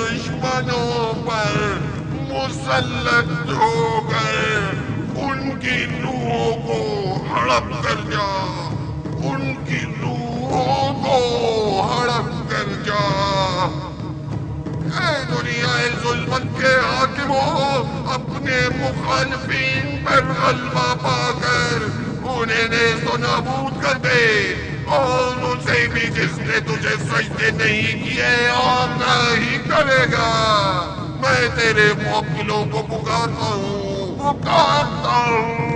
दुश्मनों पर मुसल्लत हो गए, उनकी रूहों को हड़प कर जा, उनकी रूहों को हड़प कर जा। ऐ दुनिया जुल्मत के हाकिमों, अपने मुखालिफिन पर गलबा पाकर उन्हें नेस्तो नाबूद कर दे, और उनसे भी जिसने तुझे सजदे नहीं किए और न ही करेगा। मैं तेरे मुवक्किलों को पुकारता हूँ, पुकारता हूँ।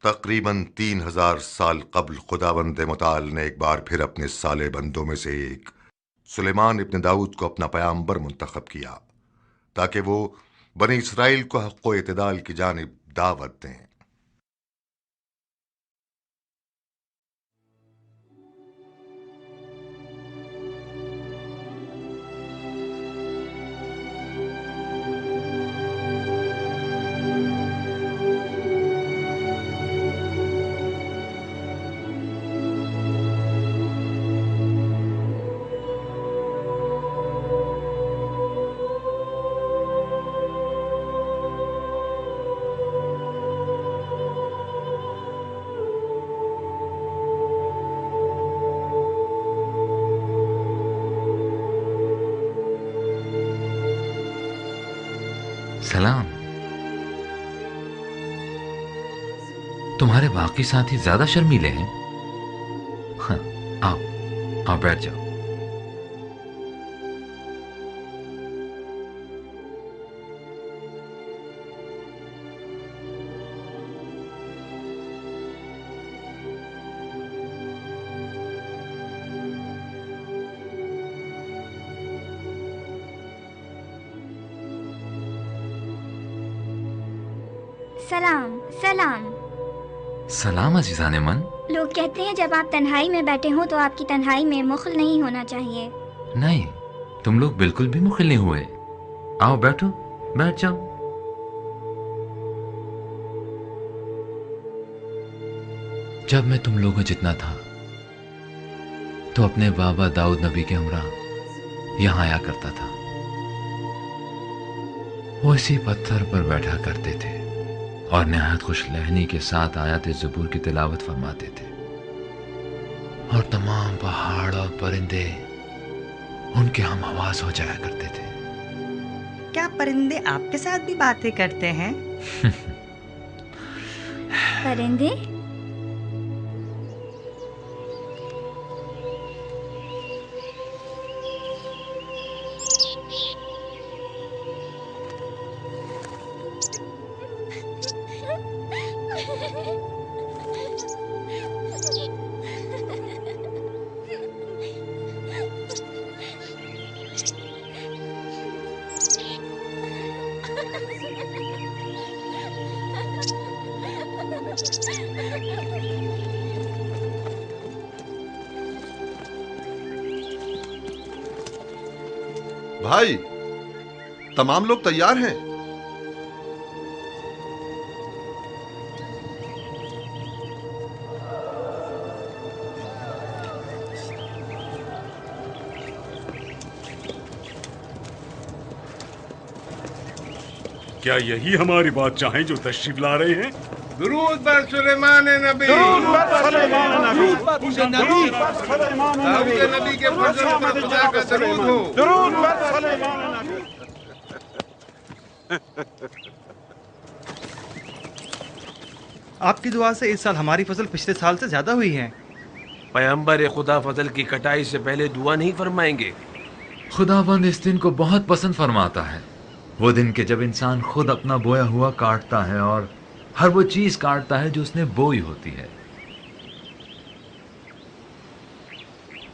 तकरीबन 3000 साल कबल खुदावंद मुताल ने एक बार फिर अपने साले बंदों में से एक सुलेमान इब्न दाऊद को अपना पैगंबर मुंतखब किया, ताकि वो बनी इसराइल को हक़ व इत्दाल की जानिब दावत दें। सलाम। तुम्हारे बाकी साथी ज्यादा शर्मीले हैं। हाँ, आओ आओ बैठ जाओ। सलाम सलाम। सलाम अजीजाने मन। लोग कहते हैं जब आप तन्हाई में बैठे हो तो आपकी तन्हाई में मुखल नहीं होना चाहिए। नहीं, तुम लोग बिल्कुल भी मुखल नहीं हुए। आओ बैठो, बैठ जाओ। जब मैं तुम लोगों जितना था तो अपने बाबा दाऊद नबी के हमरा यहां आया करता था। वो इसी पत्थर पर बैठा करते थे और नहायत खुश लहनी के साथ आयत ज़बूर की तिलावत फरमाते थे, और तमाम पहाड़ और परिंदे उनके हम आवाज हो जाया करते थे। क्या परिंदे आपके साथ भी बातें करते हैं? परिंदे? भाई, तमाम लोग तैयार हैं? क्या यही हमारी बात चाहें जो तशरीफ ला रहे हैं? दुरूद बर सुलेमान नबी, दुरूद बर सुलेमान नबी, दाऊद नबी के फजल पर खुदा का दरूद हो। दुरूद बर आपकी दुआ से इस साल हमारी फसल पिछले साल से ज्यादा हुई है। पैगंबर खुदा फसल की कटाई से पहले दुआ नहीं फरमाएंगे? खुदाबंद इस दिन को बहुत पसंद फरमाता है, वो दिन के जब इंसान खुद अपना बोया हुआ काटता है और हर वो चीज काटता है जो उसने बोई होती है।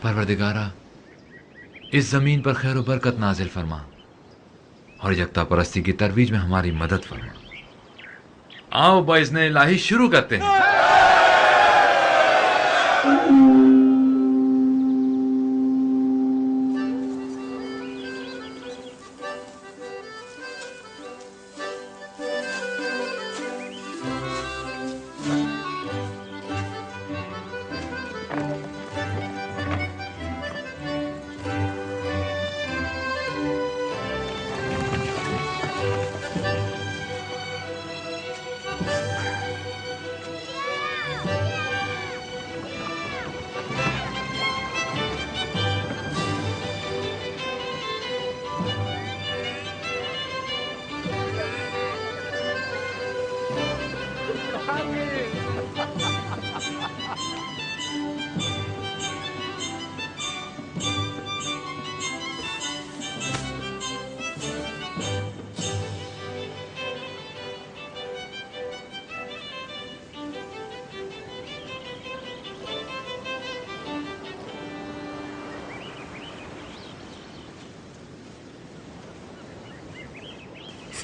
परवरदिगारा, इस जमीन पर खैर बरकत नाजिल फरमा और यकता परस्ती की तरवीज में हमारी मदद फरमा। आओ बाइज़्ने इलाही शुरू करते हैं।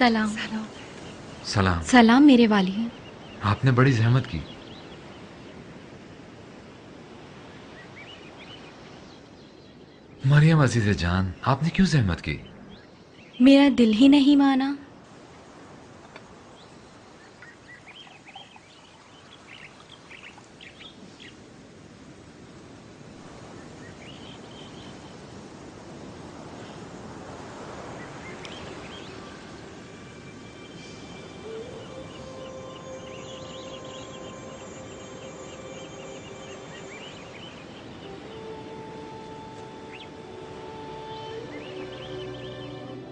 सलाम। सलाम। सलाम मेरे वाली। आपने बड़ी जहमत की। मरियम अजीज़े जान, आपने क्यों जहमत की? मेरा दिल ही नहीं माना।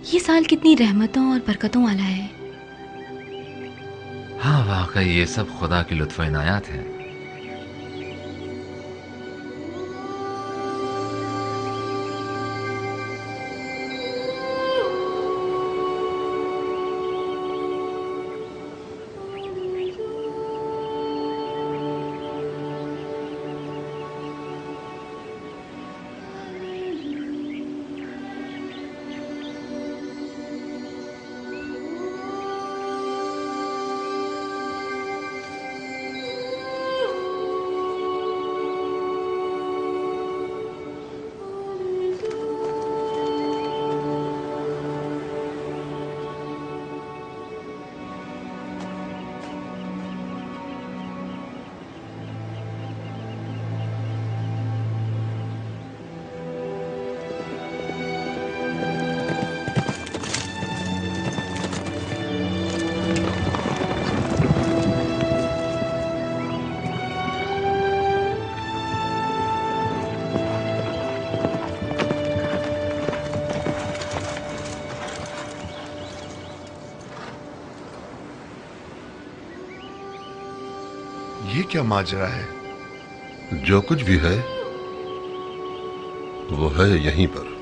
ये साल कितनी रहमतों और बरकतों वाला है। हाँ वाकई ये सब खुदा की लुत्फ़ इनायत है। ये क्या माजरा है? जो कुछ भी है वो है यहीं पर।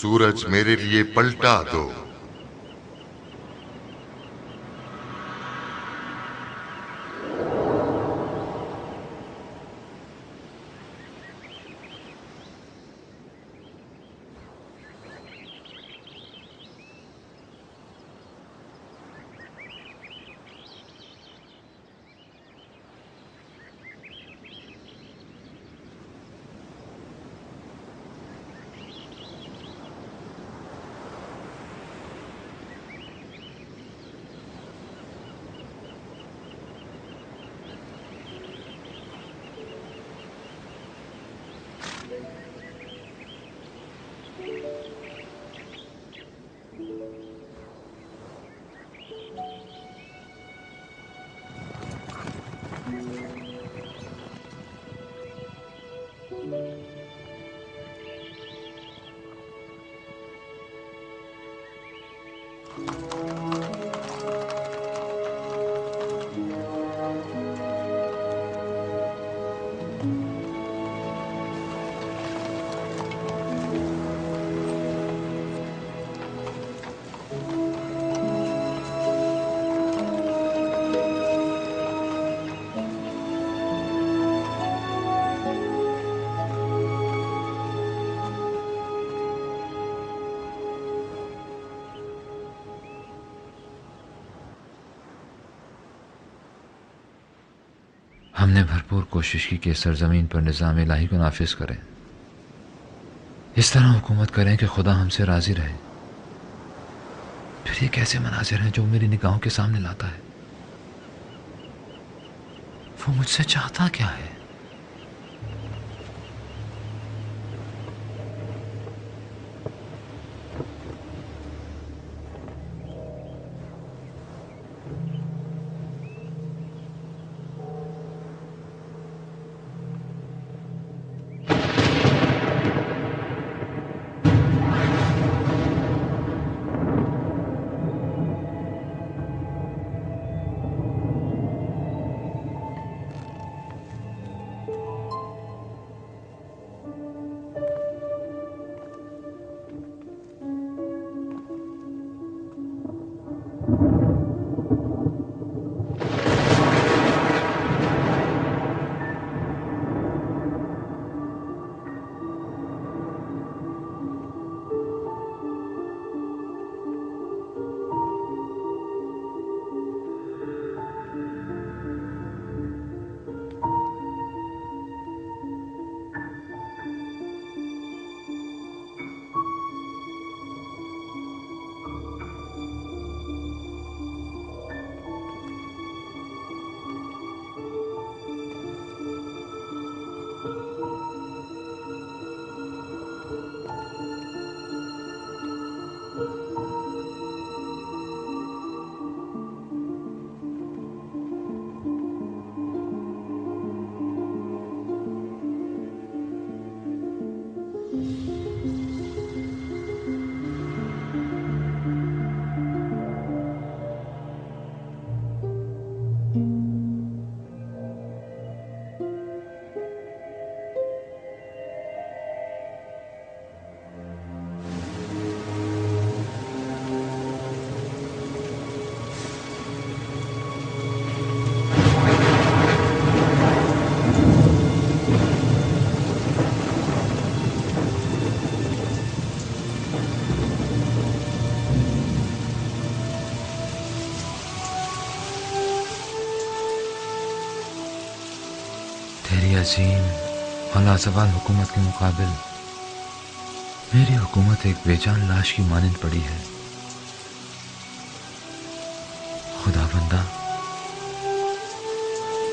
सूरज मेरे लिए पलटा दो। हमने भरपूर कोशिश की कि सरजमीन पर निज़ाम इलाही को नाफिज करें, इस तरह हुकूमत करें कि खुदा हमसे राजी रहे। फिर ये कैसे मनाजिर हैं जो मेरी निगाहों के सामने लाता है? वो मुझसे चाहता क्या है? तेरी अजीम और लाजवाल हुकूमत के मुकाबिल मेरी हुकूमत एक बेजान लाश की मानंद पड़ी है। खुदा बंदा,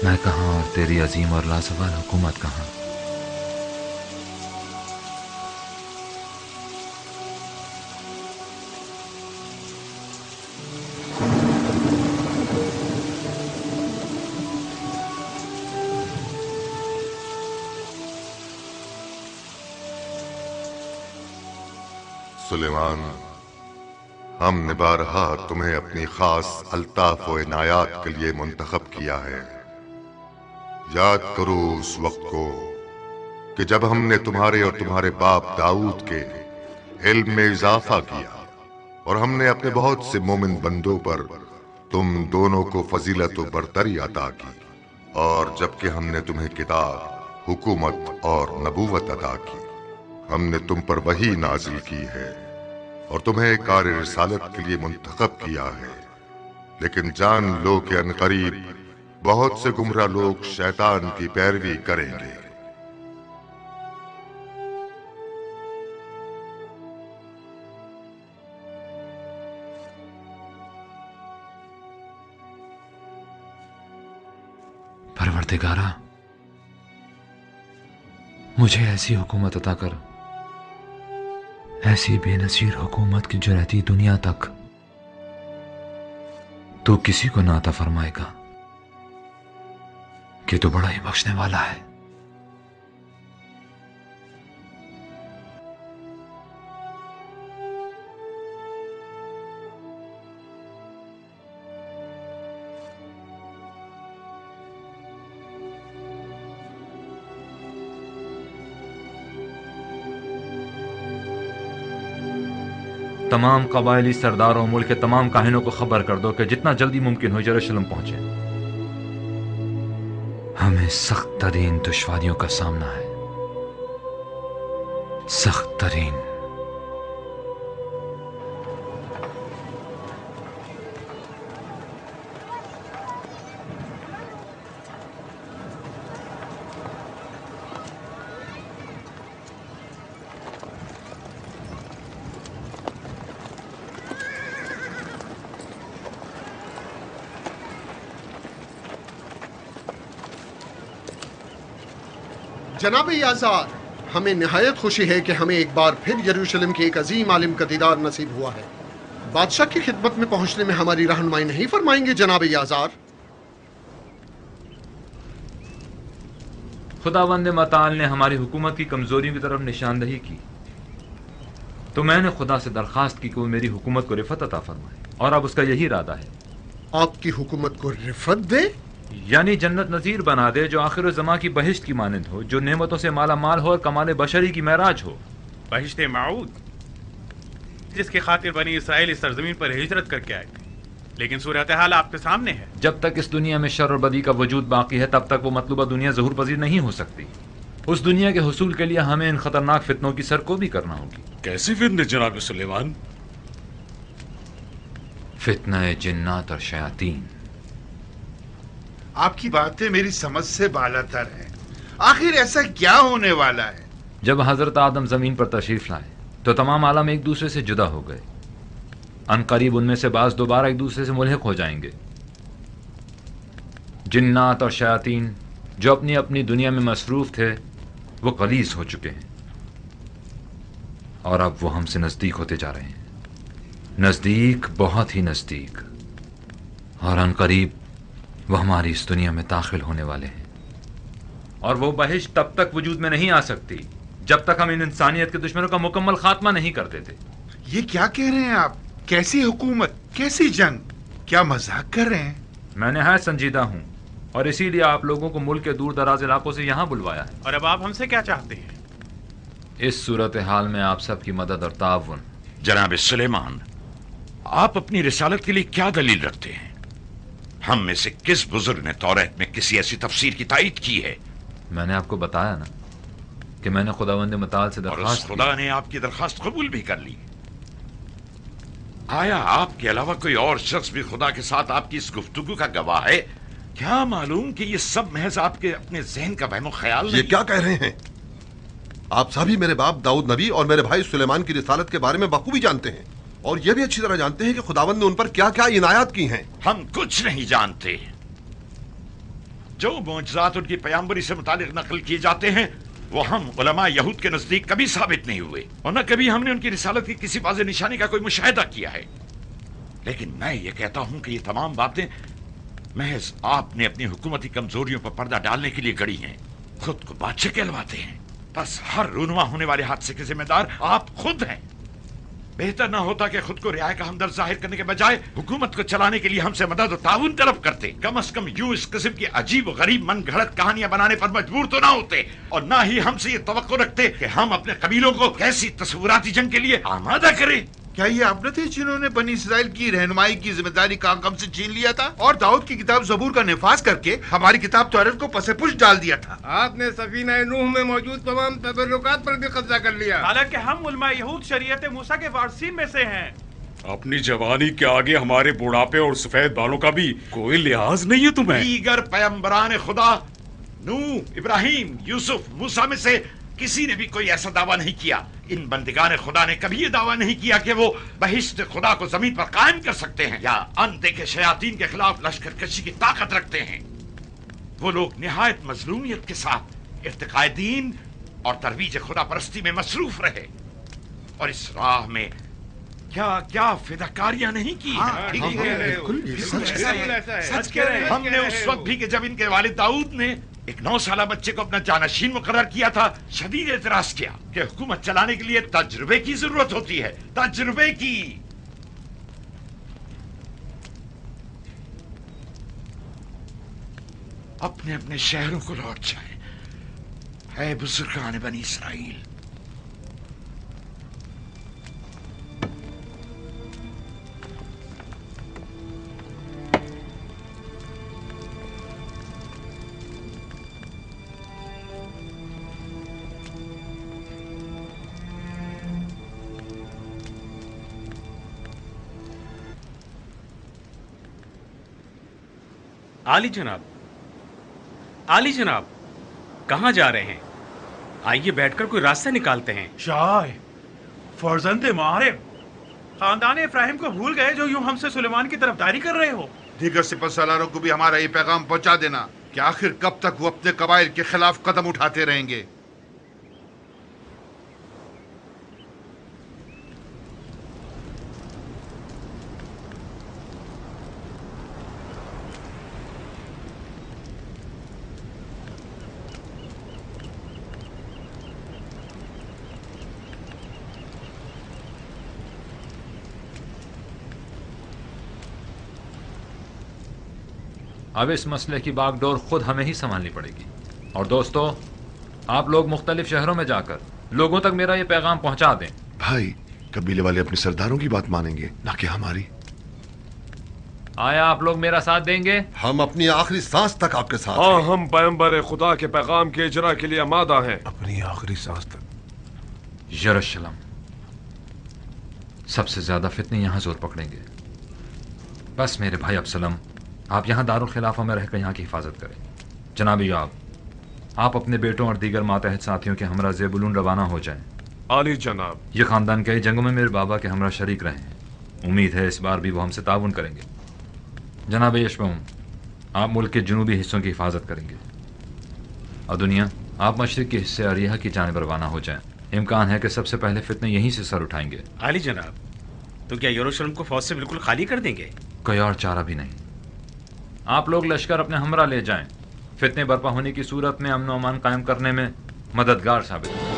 मैं कहाँ और तेरी अजीम और लाजवाल हुकूमत कहाँ? सुलेमान, हमने बारहा तुम्हें अपनी खास अल्ताफ व इनायात के लिए मुंतखब किया है। याद करो उस वक्त को कि जब हमने तुम्हारे और तुम्हारे बाप दाऊद के इल्म में इजाफा किया और हमने अपने बहुत से मोमिन बंदों पर तुम दोनों को फजीलत व बरतरी अता की, और जबकि हमने तुम्हें किताब, हुकूमत और नबूवत अता की, हमने तुम पर वही नाजिल की है और तुम्हें कार्य रिसालत के लिए मुंतखब किया है। लेकिन जान लो कि अनकरीब बहुत से गुमराह लोग शैतान की पैरवी करेंगे। परवरदिगारा, मुझे ऐसी हुकूमत अता कर, ऐसी बेनजीर हुकूमत की जो रहती दुनिया तक तो किसी को ना अता फरमाएगा कि तो बड़ा ही बख्शने वाला है। तमाम कबायली सरदारों, मुल्क के तमाम काहिनों को खबर कर दो कि जितना जल्दी मुमकिन हो यरूशलेम पहुंचे। हमें सख्त तरीन दुश्वारियों का सामना है, सख्त तरीन। जनाब याज़ार, हमें निहायत खुशी है कि हमें एक बार फिर यरूशलेम के एक अजीम आलिम का दीदार नसीब हुआ है। बादशाह की खिदमत में पहुंचने में हमारी रहनुमाई नहीं फरमाएंगे जनाब याज़ार? खुदावंद मताल ने हमारी हुकूमत की कमजोरियों की तरफ निशानदही की, तो मैंने खुदा से दरखास्त की कि वो मेरी हुकूमत को रिफत अता फरमाए, और अब उसका यही इरादा है। आपकी हुकूमत को रिफत दे? यानी जन्नत नजीर बना दे जो आखिर ज़मा की बहिश्त की मानंद हो, जो नेमतों से माला माल हो और कमाल बशरी की महराज हो। बहिश्त माऊद, जिसके खातिर बनी इसराइल इस सरजमीन पर हिजरत करके आए, लेकिन सूरत हाल आपके सामने है। जब तक इस दुनिया में शर और बदी का वजूद बाकी है, तब तक वो मतलूबा दुनिया ज़हूर पजीर नहीं हो सकती। उस दुनिया के हुसूल के लिए हमें इन खतरनाक फितनों की सरकोबी करना होगी। कैसी फितने जनाब सुलेमान? फितना जिन्नात और शयातीन। आपकी बातें मेरी समझ से बालातर हैं। आखिर ऐसा क्या होने वाला है? जब हजरत आदम जमीन पर तशरीफ लाए तो तमाम आलम एक दूसरे से जुदा हो गए। अनकरीब उनमें से बाज दोबारा एक दूसरे से मुल्हिक हो जाएंगे। जिन्नात और शयातीन जो अपनी अपनी दुनिया में मसरूफ थे, वो गलीज हो चुके हैं और अब वो हमसे नजदीक होते जा रहे हैं, नजदीक, बहुत ही नजदीक। और अनकरीब वो हमारी इस दुनिया में दाखिल होने वाले हैं। और वो बहिश्त तब तक वजूद में नहीं आ सकती जब तक हम इन इंसानियत के दुश्मनों का मुकम्मल खात्मा नहीं कर देते। ये क्या कह रहे हैं आप? कैसी हुकूमत, कैसी जंग? क्या मजाक कर रहे हैं? मैं निहायत संजीदा हूँ और इसीलिए आप लोगों को मुल्क के दूर दराज इलाकों से यहाँ बुलवाया है। और अब आप हमसे क्या चाहते हैं? इस सूरत हाल में आप सबकी मदद और ताउन। जनाब सुलेमान, आप अपनी रिसालत के लिए क्या दलील रखते हैं? हम में से किस बुजुर्ग ने तौरात में किसी ऐसी तफसीर की तायीद की है? मैंने आपको बताया ना कि मैंने खुदावंद मताल से दरखास्त की। खुदा ने आपकी दरखास्त कबूल भी कर ली। आया आपके अलावा कोई और शख्स भी खुदा के साथ आपकी इस गुफ्तगू का गवाह है? क्या मालूम कि ये सब महज आपके अपने जहन का वहमो ख्याल नहीं? ये क्या कह रहे हैं? आप सभी मेरे बाप दाऊद नबी और मेरे भाई सुलेमान की रिसालत के बारे में बखूबी जानते हैं और यह भी अच्छी तरह जानते हैं कि खुदावंद ने उन पर क्या क्या इनायत की हैं। हम कुछ नहीं जानते। जो मोजज़ात उनकी पयंबरी से मुतालिक नकल किए जाते हैं वो हम उलमा यहूद के नजदीक कभी साबित नहीं हुए और न कभी हमने उनकी रिसालत की किसी वाज़ेह निशानी का कोई मुशाहिदा किया है। लेकिन मैं ये कहता हूं कि ये तमाम बातें महज आपने अपनी हुकूमती कमजोरियों पर पर्दा डालने के लिए गढ़ी हैं। खुद को बादशाह कहलवाते हैं। बस हर रूनुमा होने वाले हादसे के जिम्मेदार आप खुद हैं। बेहतर ना होता कि खुद को रियाया का हमदर्द जाहिर करने के बजाय हुकूमत को चलाने के लिए हमसे मदद और ताउन तलब करते। कम से कम यूं इस किस्म की अजीब और गरीब मन घड़त कहानियां बनाने पर मजबूर तो ना होते, और ना ही हमसे ये तवक्को रखते कि हम अपने कबीलों को कैसी तस्वुराती जंग के लिए आमादा करें। क्या ये आप न थे जिन्होंने बनी इसराइल की रहनुमाई की जिम्मेदारी काम से छीन लिया था और दाऊद की किताब ज़बूर का निफाज करके हमारी किताब तौरात को पसेपुश डाल दिया था? आपने सफीना नूह में मौजूद तमाम तबर्रुकात पर भी कब्जा कर लिया। हालांकि हम उलमा यहूद शरीयत मूसा के वारसीन में से हैं। अपनी जवानी के आगे हमारे बुढ़ापे और सफेद बालों का भी कोई लिहाज नहीं है तुम्हें। दीगर पैगंबरान खुदा नूह, इब्राहिम, यूसुफ, मूसा में से किसी ने भी कोई ऐसा दावा नहीं किया। इन बंदिगान खुदा ने कभी ये दावा नहीं किया कि वो बहिश्त खुदा को जमीन पर कायम कर सकते हैं या अनदेखे शयातीन के खिलाफ लश्कर कशी की ताकत रखते हैं। वो लोग निहायत मजलूमियत के साथ इर्तिकाए दीन और तरवीज खुदा परस्ती में मसरूफ रहे और इस राह में क्या क्या फिदाकारियां नहीं की। सच कह रहे हैं। हमने उस वक्त भी कि जब इनके वालिद दाऊद ने एक 9 साला बच्चे को अपना जानशीन मुकर्रर किया था, शदीद एतराज किया कि हुकूमत चलाने के लिए तजुर्बे की जरूरत होती है, तजुर्बे की। अपने अपने शहरों को लौट जाए, है बुजुर्गान बनी इसराइल। आली जनाब, आली जनाब, कहाँ जा रहे हैं? आइए बैठकर कोई रास्ता निकालते हैं। शाह फर्जंद मारिब, खानदान इब्राहिम को भूल गए जो यूं हमसे सुलेमान की तरफदारी कर रहे हो। दीगर सिपहसालारों को भी हमारा ये पैगाम पहुंचा देना कि आखिर कब तक वो अपने कबाइल के खिलाफ कदम उठाते रहेंगे। अब इस मसले की बागडोर खुद हमें ही संभालनी पड़ेगी। और दोस्तों, आप लोग मुख्तलिफ शहरों में जाकर लोगों तक मेरा ये पैगाम पहुंचा दें। भाई, कबीले वाले अपने सरदारों की बात मानेंगे, ना कि हमारी। आया आप लोग मेरा साथ देंगे? हम अपनी आखिरी सांस तक आपके साथ हाँ, हम पैगंबर खुदा के पैगाम के इजरा के लिए आमादा हैं। अपनी आखिरी सांस तक। यरूशलेम, सबसे ज्यादा फितने यहाँ जोर पकड़ेंगे। बस मेरे भाई अब्सलम, आप यहाँ दारुल खिलाफा में रहकर यहाँ की हिफाजत करें। जनाब योआब, आप अपने बेटों और दीगर मातहत साथियों के हमरा ज़ेबुलून रवाना हो जाएं। आली जनाब। ये खानदान कई जंगों में मेरे बाबा के हमरा शरीक रहे हैं। उम्मीद है इस बार भी वो हमसे ताउन करेंगे। जनाब यशबून, आप मुल्क के जुनूबी हिस्सों की हिफाजत करेंगे। और दुनिया, आप मशरिक के हिस्से अरिया की जानिब रवाना हो जाएं। इम्कान है कि सबसे पहले फितने यहीं से सर उठाएंगे। आली जनाब, तो क्या यरूशलेम को फौज से बिल्कुल खाली कर देंगे? कोई और चारा भी नहीं। आप लोग लश्कर अपने हमरा ले जाएं। फितने बर्पा होने की सूरत में अमन अमान कायम करने में मददगार साबित हो।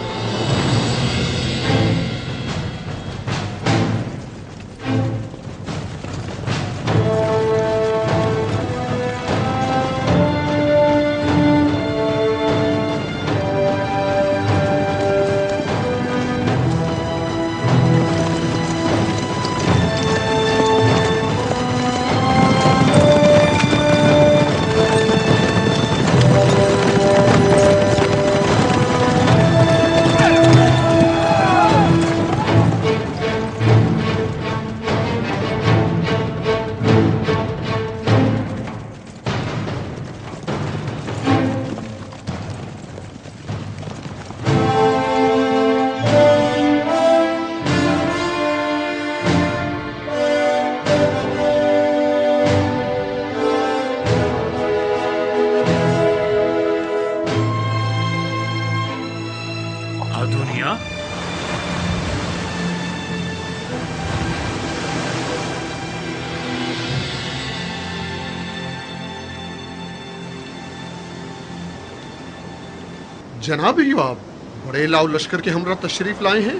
जनाब योआब, बड़े लाव लश्कर के हमरा तशरीफ लाए हैं।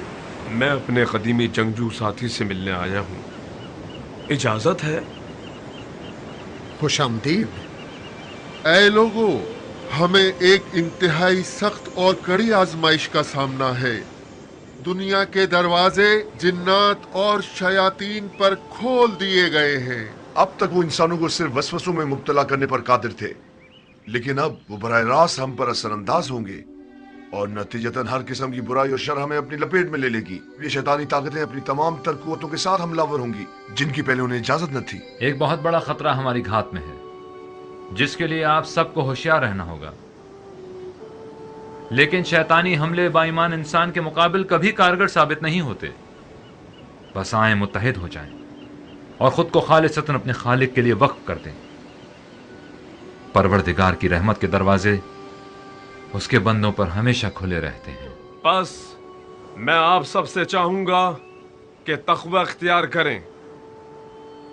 मैं अपने कदीमी जंगजू साथी से मिलने आया हूँ। इजाजत है? खुशामदीद। ऐ लोगों, हमें एक इंतहाई सख्त और कड़ी आजमाइश का सामना है। दुनिया के दरवाजे जिन्नात और शयातीन पर खोल दिए गए हैं। अब तक वो इंसानों को सिर्फ वसवसों में मुब्तला करने पर कादिर थे, लेकिन अब वो बराह रास्त हम पर असरअंदाज होंगे और नतीजतन हर किस्म की बुराई और शर हमें अपनी लपेट में ले लेगी। ये शैतानी ताकतें अपनी तमाम तर कुव्वतों के साथ हमलावर होंगी, जिनकी पहले उन्हें इजाजत न थी। एक बहुत बड़ा खतरा हमारी घात में है, जिसके लिए आप सबको होशियार रहना होगा। लेकिन शैतानी हमले बाईमान इंसान के मुकाबिल कभी कारगर साबित नहीं होते। बस आए मुत्तहिद हो जाएं और खुद को खालिसतन अपने खालिक के लिए वक्फ कर दें। परवरदिगार की रहमत के दरवाजे उसके बंदों पर हमेशा खुले रहते हैं। बस मैं आप सबसे चाहूंगा कि तक़वा इख्तियार करें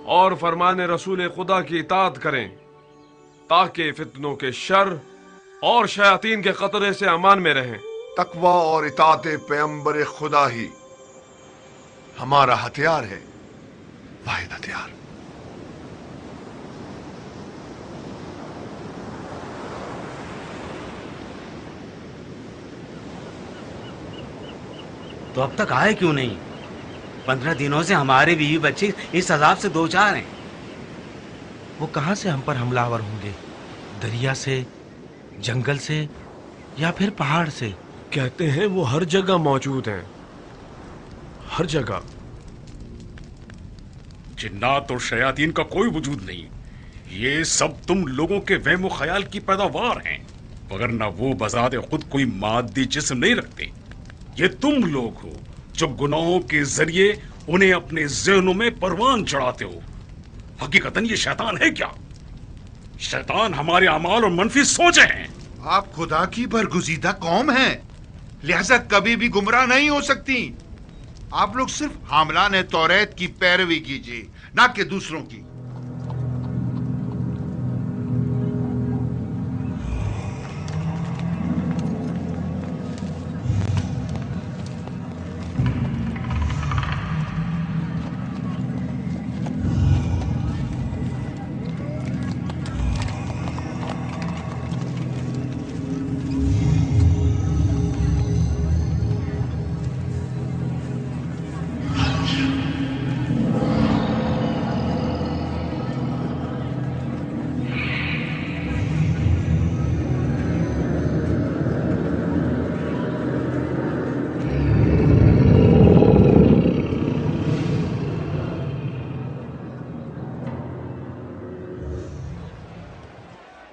और फरमान रसूल खुदा की इताअत करें, ताकि फितनों के शर और शयातीन के खतरे से अमान में रहें। तकवा और इताअत पैगंबर खुदा ही हमारा हथियार है, वाहिद हथियार। तो अब तक आए क्यों नहीं? 15 दिनों से हमारे बीवी बच्चे इस अजाब से दो चार हैं। वो कहां से हम पर हमलावर होंगे? दरिया से, जंगल से या फिर पहाड़ से? कहते हैं वो हर जगह मौजूद हैं, हर जगह। जिन्नात और शयातीन का कोई वजूद नहीं, ये सब तुम लोगों के वहम ख्याल की पैदावार हैं, वगरना वो बजाते खुद कोई मादी जिस्म नहीं रखते। ये तुम लोग हो जो गुनाहों के जरिए उन्हें अपने ज़हनों में परवान चढ़ाते हो। हकीकतन ये शैतान है क्या? शैतान हमारे अमाल और मनफी सोचे हैं। आप खुदा की बरगुज़ीदा कौम हैं, लिहाजा कभी भी गुमराह नहीं हो सकती। आप लोग सिर्फ हामलान तौरेत की पैरवी कीजिए, ना कि दूसरों की।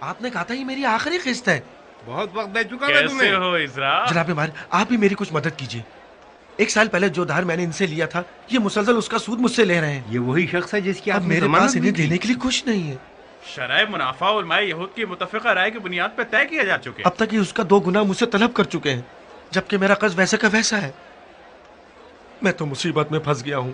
आपने कहा था ये मेरी आखिरी किस्त है। बहुत वक्त दे चुका मैं तुम्हें। कैसे हो इज़रा? जनाब मार, आप ही मेरी कुछ मदद कीजिए। 1 साल पहले जो धार मैंने इनसे लिया था, ये मुसलसल उसका सूद मुझसे ले रहे हैं। ये वही शख्स है जिसकी अब मेरे पास इन्हें देने के लिए कुछ नहीं है। शराय मुनाफा उलमाए यहूद की मुतफ़िक़ा राय की बुनियाद पर तय किया जा चुके। अब तक ये उसका 2 गुना मुझसे तलब कर चुके हैं, जबकि मेरा कर्ज वैसे का वैसा है। मैं तो मुसीबत में फंस गया हूं।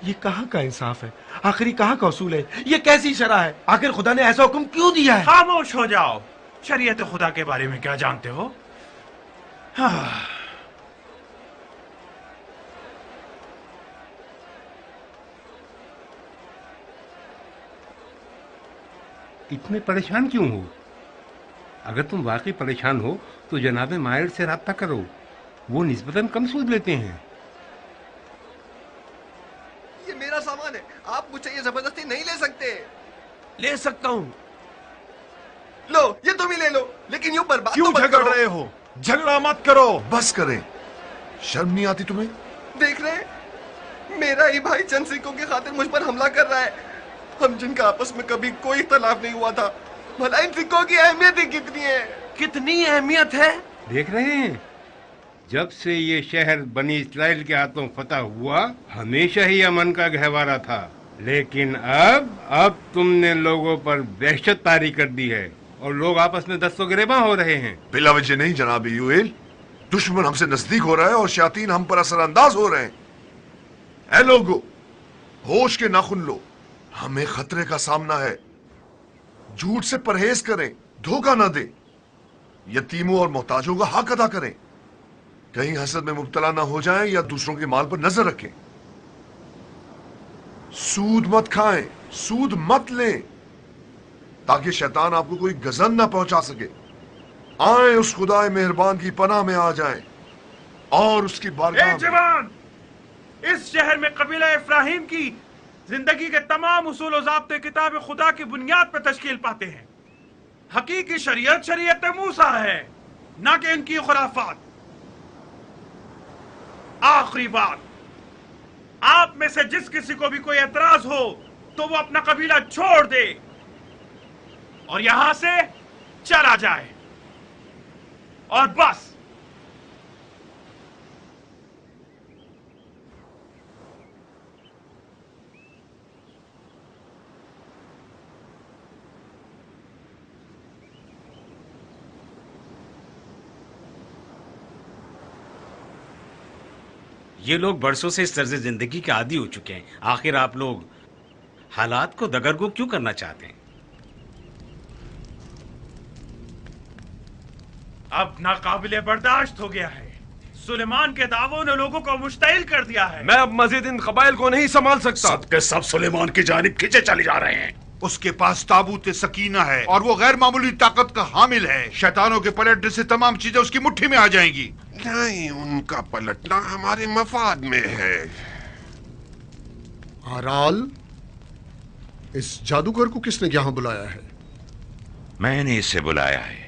ये कहां का इंसाफ है? आखिरी कहां का उसूल है? ये कैसी शरअ है? आखिर खुदा ने ऐसा हुक्म क्यों दिया है? खामोश हो जाओ। शरीयत खुदा के बारे में क्या जानते हो? हाँ। इतने परेशान क्यों हो? अगर तुम वाकई परेशान हो तो जनाब माहिर से राब्ता करो, वो निस्बतन कम सूद लेते हैं। ये मेरा सामान है, आप मुझे ये जबरदस्ती नहीं ले सकते। ले सकता हूँ। लो, ये तुम ही ले लो, लेकिन यूं बर्बाद क्यों तो मत झगड़ करो। रहे हो? झगड़ा मत करो, बस करें। शर्म नहीं आती तुम्हें? देख रहे, मेरा ही भाई चंद सिक्कों की खातिर मुझ पर हमला कर रहा है। हम जिनका आपस में कभी कोई इख्तलाफ नहीं हुआ था, भला इन सिक्कों की अहमियत ही कितनी है? कितनी अहमियत है? देख रहे हैं, जब से ये शहर बनी इस्राइल के हाथों फतह हुआ, हमेशा ही अमन का गहवारा था। लेकिन अब तुमने लोगों पर दहशत तारी कर दी है और लोग आपस में दस्तगिरेबां हो रहे हैं। बिला वजह नहीं जनाब यूएल, दुश्मन हमसे नजदीक हो रहा है और शयातीन हम पर असरअंदाज हो रहे हैं। ऐ लोगो, होश के नाखुन लो, हमें खतरे का सामना है। झूठ से परहेज करें, धोखा ना दें, यतीमों और मोहताजों का हक अदा करें। कहीं हसद में मुब्तला ना हो जाएं या दूसरों के माल पर नजर रखें। सूद मत खाएं, सूद मत लें, ताकि शैतान आपको कोई गजन ना पहुंचा सके। आए उस खुदाए मेहरबान की पनाह में आ जाएं और उसकी बारगाह में। जवान, इस शहर में कबीला इब्राहिम की जिंदगी के तमाम उसूल और ज़ाब्ते किताब खुदा की बुनियाद पर तश्कील पाते हैं। हकीकी शरीयत शरीयत मूसा है, ना कि इनकी खुराफात। आखिरी बात, आप में से जिस किसी को भी कोई एतराज हो तो वो अपना कबीला छोड़ दे और यहां से चला जाए, और बस। ये लोग बरसों से इस तर्ज जिंदगी के आदी हो चुके हैं। आखिर आप लोग हालात को दगरगो क्यों करना चाहते हैं? अब नाकाबिले बर्दाश्त हो गया है। सुलेमान के दावों ने लोगों को मुश्तइल कर दिया है। मैं अब मजीद इन कबाइल को नहीं संभाल सकता। सबके सब सुलेमान की जानिब खींचे चले जा रहे हैं। उसके पास ताबूत सकीना है और वो गैर मामूली ताकत का हामिल है। शैतानों के पलटने से तमाम चीजें उसकी मुट्ठी में आ जाएंगी। नहीं, उनका पलटना हमारे मफाद में है। आराल, इस जादूगर को किसने यहाँ बुलाया है? मैंने इसे बुलाया है।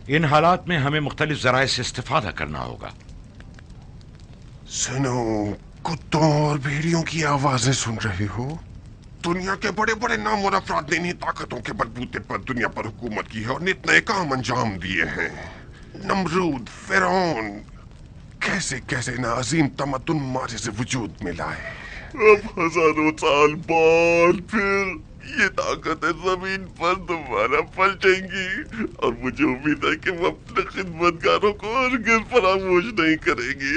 इन हालात में हमें मुख्तलिफ जराए से इस्तेफादा करना होगा। सुनो, कुत्तों और भेड़ियों की आवाजें सुन रही हो? दुनिया के बड़े बड़े नाम और अफराद ने इन्हीं ताकतों के बलबूते पर दुनिया पर हुकूमत की है और नित नए काम अंजाम दिए हैं। नमरूद, फिरौन, कैसे कैसे ना अजीम तमद्दुन मारे से वजूद में लाए। अब हजारों साल बाद फिर ये ताकतें जमीन पर दोबारा पलटेंगी और मुझे उम्मीद है कि वो अपने खिदमतगारों को हरगिज़ फरामोश नहीं करेंगी।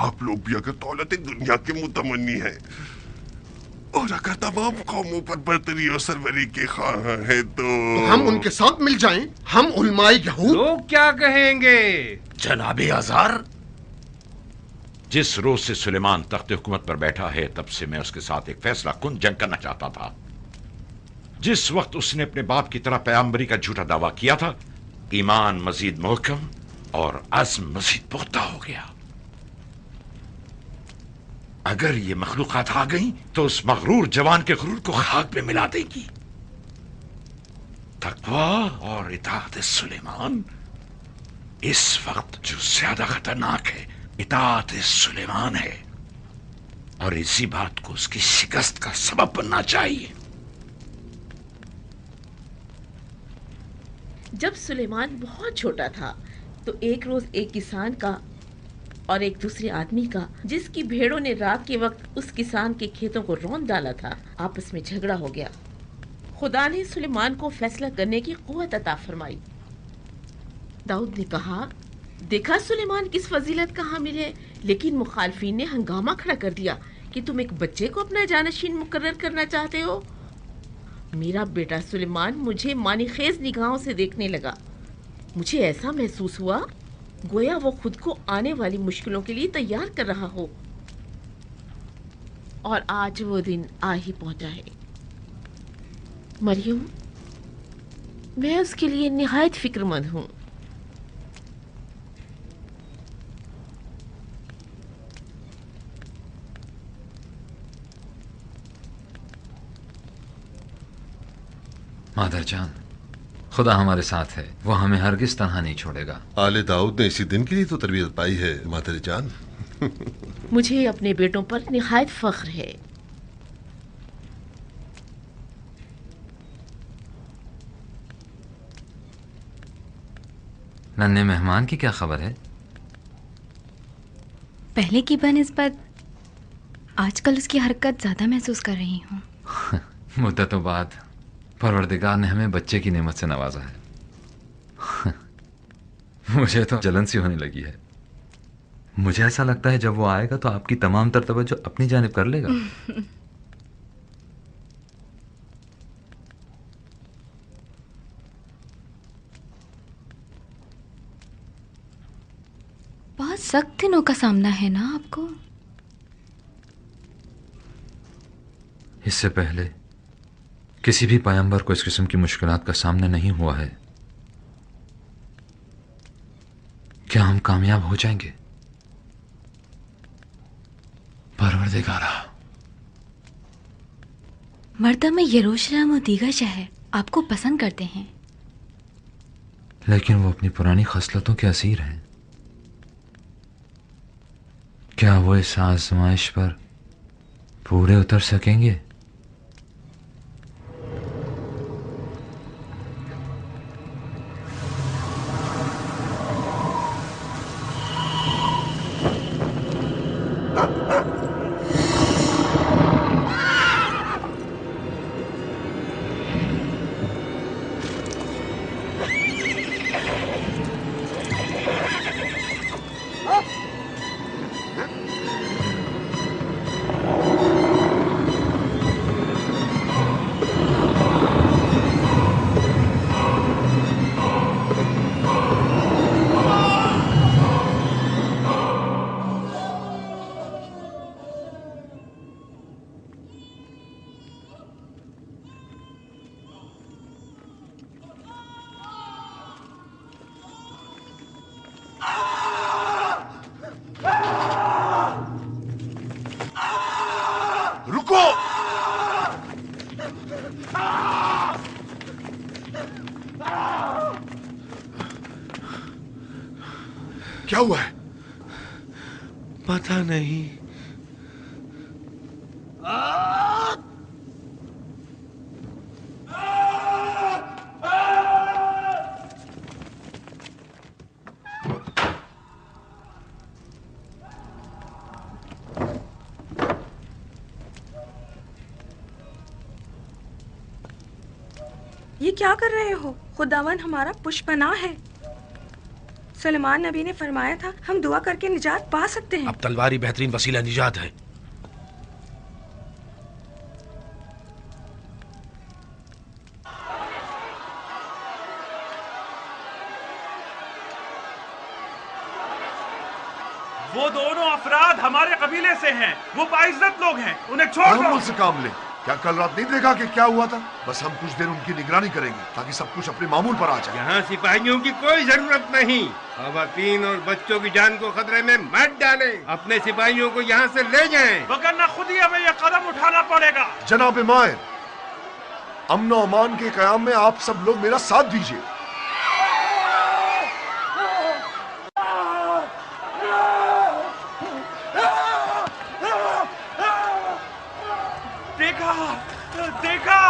आप लोग भी अगर दौलत दुनिया के मुतमन्नी हैं और अगर तमाम कौमों पर बर्तरी और सरवरी के ख्वाह हैं तो हम उनके साथ मिल जाएं। हम उलमाए यहूद। लोग क्या कहेंगे? जनाबे आज़ार, जिस रोज से सुलेमान तख्त हुकूमत पर बैठा है तब से मैं उसके साथ एक फैसला कुन जंग करना चाहता था। जिस वक्त उसने अपने बाप की तरह पैगंबरी का झूठा दावा किया था, ईमान मजीद मुहकम और अज़्म मजीद पुख्ता हो गया। अगर ये मखलूकात आ गई तो उस मगरूर जवान के गुरूर को खाक में मिला देगी। तकवा और इताअत सुलेमान इस वक्त जो ज्यादा खतरनाक है, इताअत सुलेमान है, और इसी बात को उसकी शिकस्त का सबब बनना चाहिए। जब सुलेमान बहुत छोटा था तो एक रोज एक किसान का और एक दूसरे आदमी का, जिसकी भेड़ों ने रात के वक्त उस किसान के खेतों को रौंद डाला था, आपस में झगड़ा हो गया। खुदा ने सुलेमान को फैसला करने की कुव्वत अता फरमाई। दाऊद ने कहा, देखा सुलेमान किस फजीलत का हामिल है, लेकिन मुखालफीन ने हंगामा खड़ा कर दिया कि तुम एक बच्चे को अपना जानशीन मुकर्रर करना चाहते हो। मेरा बेटा सुलेमान मुझे मानीखेज निगाहों से देखने लगा। मुझे ऐसा महसूस हुआ गोया वो खुद को आने वाली मुश्किलों के लिए तैयार कर रहा हो, और आज वो दिन आ ही पहुंचा है। मरियम, मैं उसके लिए निहायत फिक्रमंद हूँ। मादरजान, खुदा हमारे साथ है, वो हमें हरगिज तन्हा नहीं छोड़ेगा। आले दाऊद ने इसी दिन के लिए तो तरबियत पाई है मादरजान। मुझे अपने बेटों पर निहायत फख्र है। नन्हे मेहमान की क्या खबर है? पहले की बनिस्बत आजकल उसकी हरकत ज्यादा महसूस कर रही हूँ। मुद्दतों बाद परवरदिगार ने हमें बच्चे की नेमत से नवाजा है। मुझे तो जलन सी होने लगी है। मुझे ऐसा लगता है जब वो आएगा तो आपकी तमाम तर तवज्जो अपनी जानिब कर लेगा। बहुत सख्त दिनों का सामना है ना आपको। इससे पहले किसी भी पैगंबर को इस किस्म की मुश्किलात का सामना नहीं हुआ है। क्या हम कामयाब हो जाएंगे? परवरदिगारा, मर्दा में यरूशलेम और दीगर शहर आपको पसंद करते हैं, लेकिन वो अपनी पुरानी खसलतों के असीर हैं। क्या वो इस आजमाइश पर पूरे उतर सकेंगे? क्या हुआ है? पता नहीं। ये क्या कर रहे हो? खुदावन हमारा पुष्पनाह है। सुलेमान नबी ने फरमाया था हम दुआ करके निजात पा सकते हैं। अब तलवार ही बेहतरीन वसीला निजात है। वो दोनों अफराद हमारे कबीले से हैं। वो बाइज्जत लोग हैं, उन्हें छोड़ दो। से काम ले। क्या कल रात नहीं देखा कि क्या हुआ था? बस हम कुछ देर उनकी निगरानी करेंगे ताकि सब कुछ अपने मामूल पर आ जाए। यहाँ सिपाहियों की कोई जरूरत नहीं। खवातीन और बच्चों की जान को खतरे में मत डालें। अपने सिपाहियों को यहाँ से ले जाएं। वरना खुद ही हमें यह कदम उठाना पड़ेगा। जनाब मायर, अमन और अमान के कयाम में आप सब लोग मेरा साथ दीजिए। देखा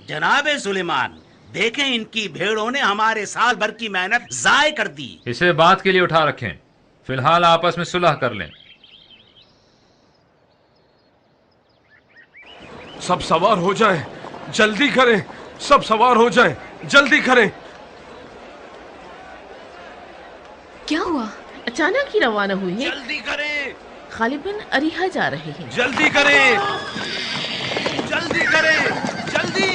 जनाबे सुलेमान, देखें इनकी भेड़ों ने हमारे साल भर की मेहनत जाय कर दी। इसे बात के लिए उठा रखें। फिलहाल आपस में सुलह कर लें। सब सवार हो जाएं, जल्दी करें, सब सवार हो जाएं, जल्दी करें। क्या हुआ? अचानक ही रवाना हुई है। जल्दी करें। गालिबन अरीहा जा रहे हैं। जल्दी करें, जल्दी करें, जल्दी।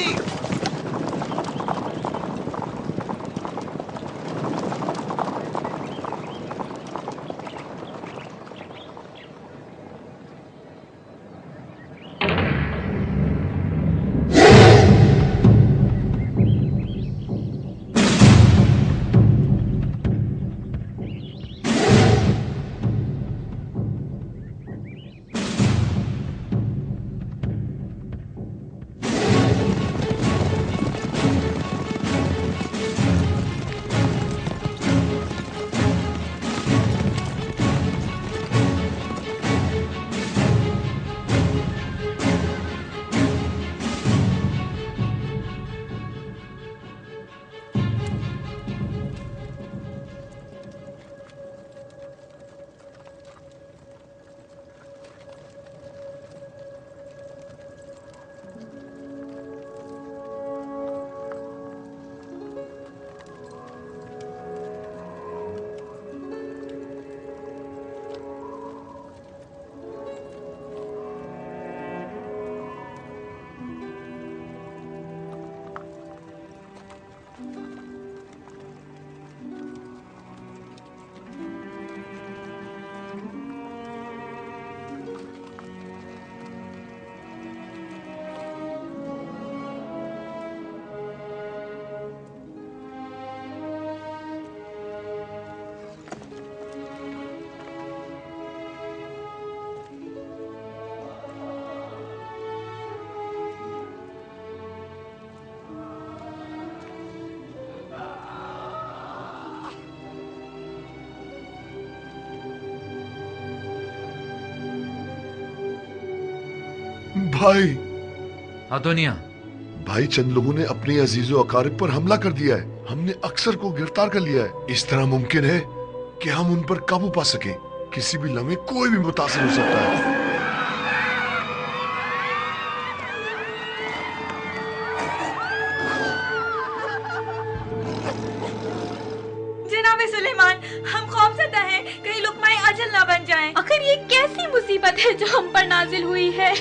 भाई अदोनिया, भाई चंद लोगों ने अपने अजीजो अकारिब पर हमला कर दिया है। हमने अक्सर को गिरफ्तार कर लिया है। इस तरह मुमकिन है कि हम उन पर काबू पा सकें। किसी भी लम्हे कोई भी मुतासिर हो सकता है। जनाब सुलेमान, हम खौफजदा हैं कहीं लुकमाए अजल ना बन जाएं। आखिर ये कैसी मुसीबत है जो हम पर नाजिल हुई है?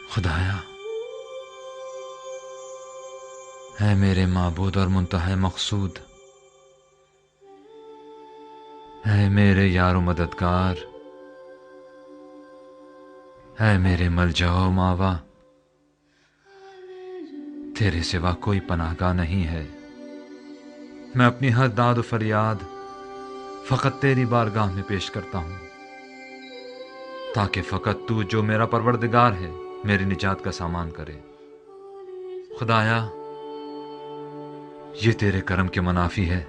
खुदाया, है मेरे माबूद और मुंतहा मकसूद, है मेरे यारो मददगार, है मेरे मलजाओ मावा, तेरे सिवा कोई पनाहगाह नहीं है। मैं अपनी हर दाद और फरियाद फकत तेरी बारगाह में पेश करता हूं, ताकि फकत तू जो मेरा परवरदिगार है मेरी निजात का सामान करे। खुदाया, ये तेरे करम के मुनाफी है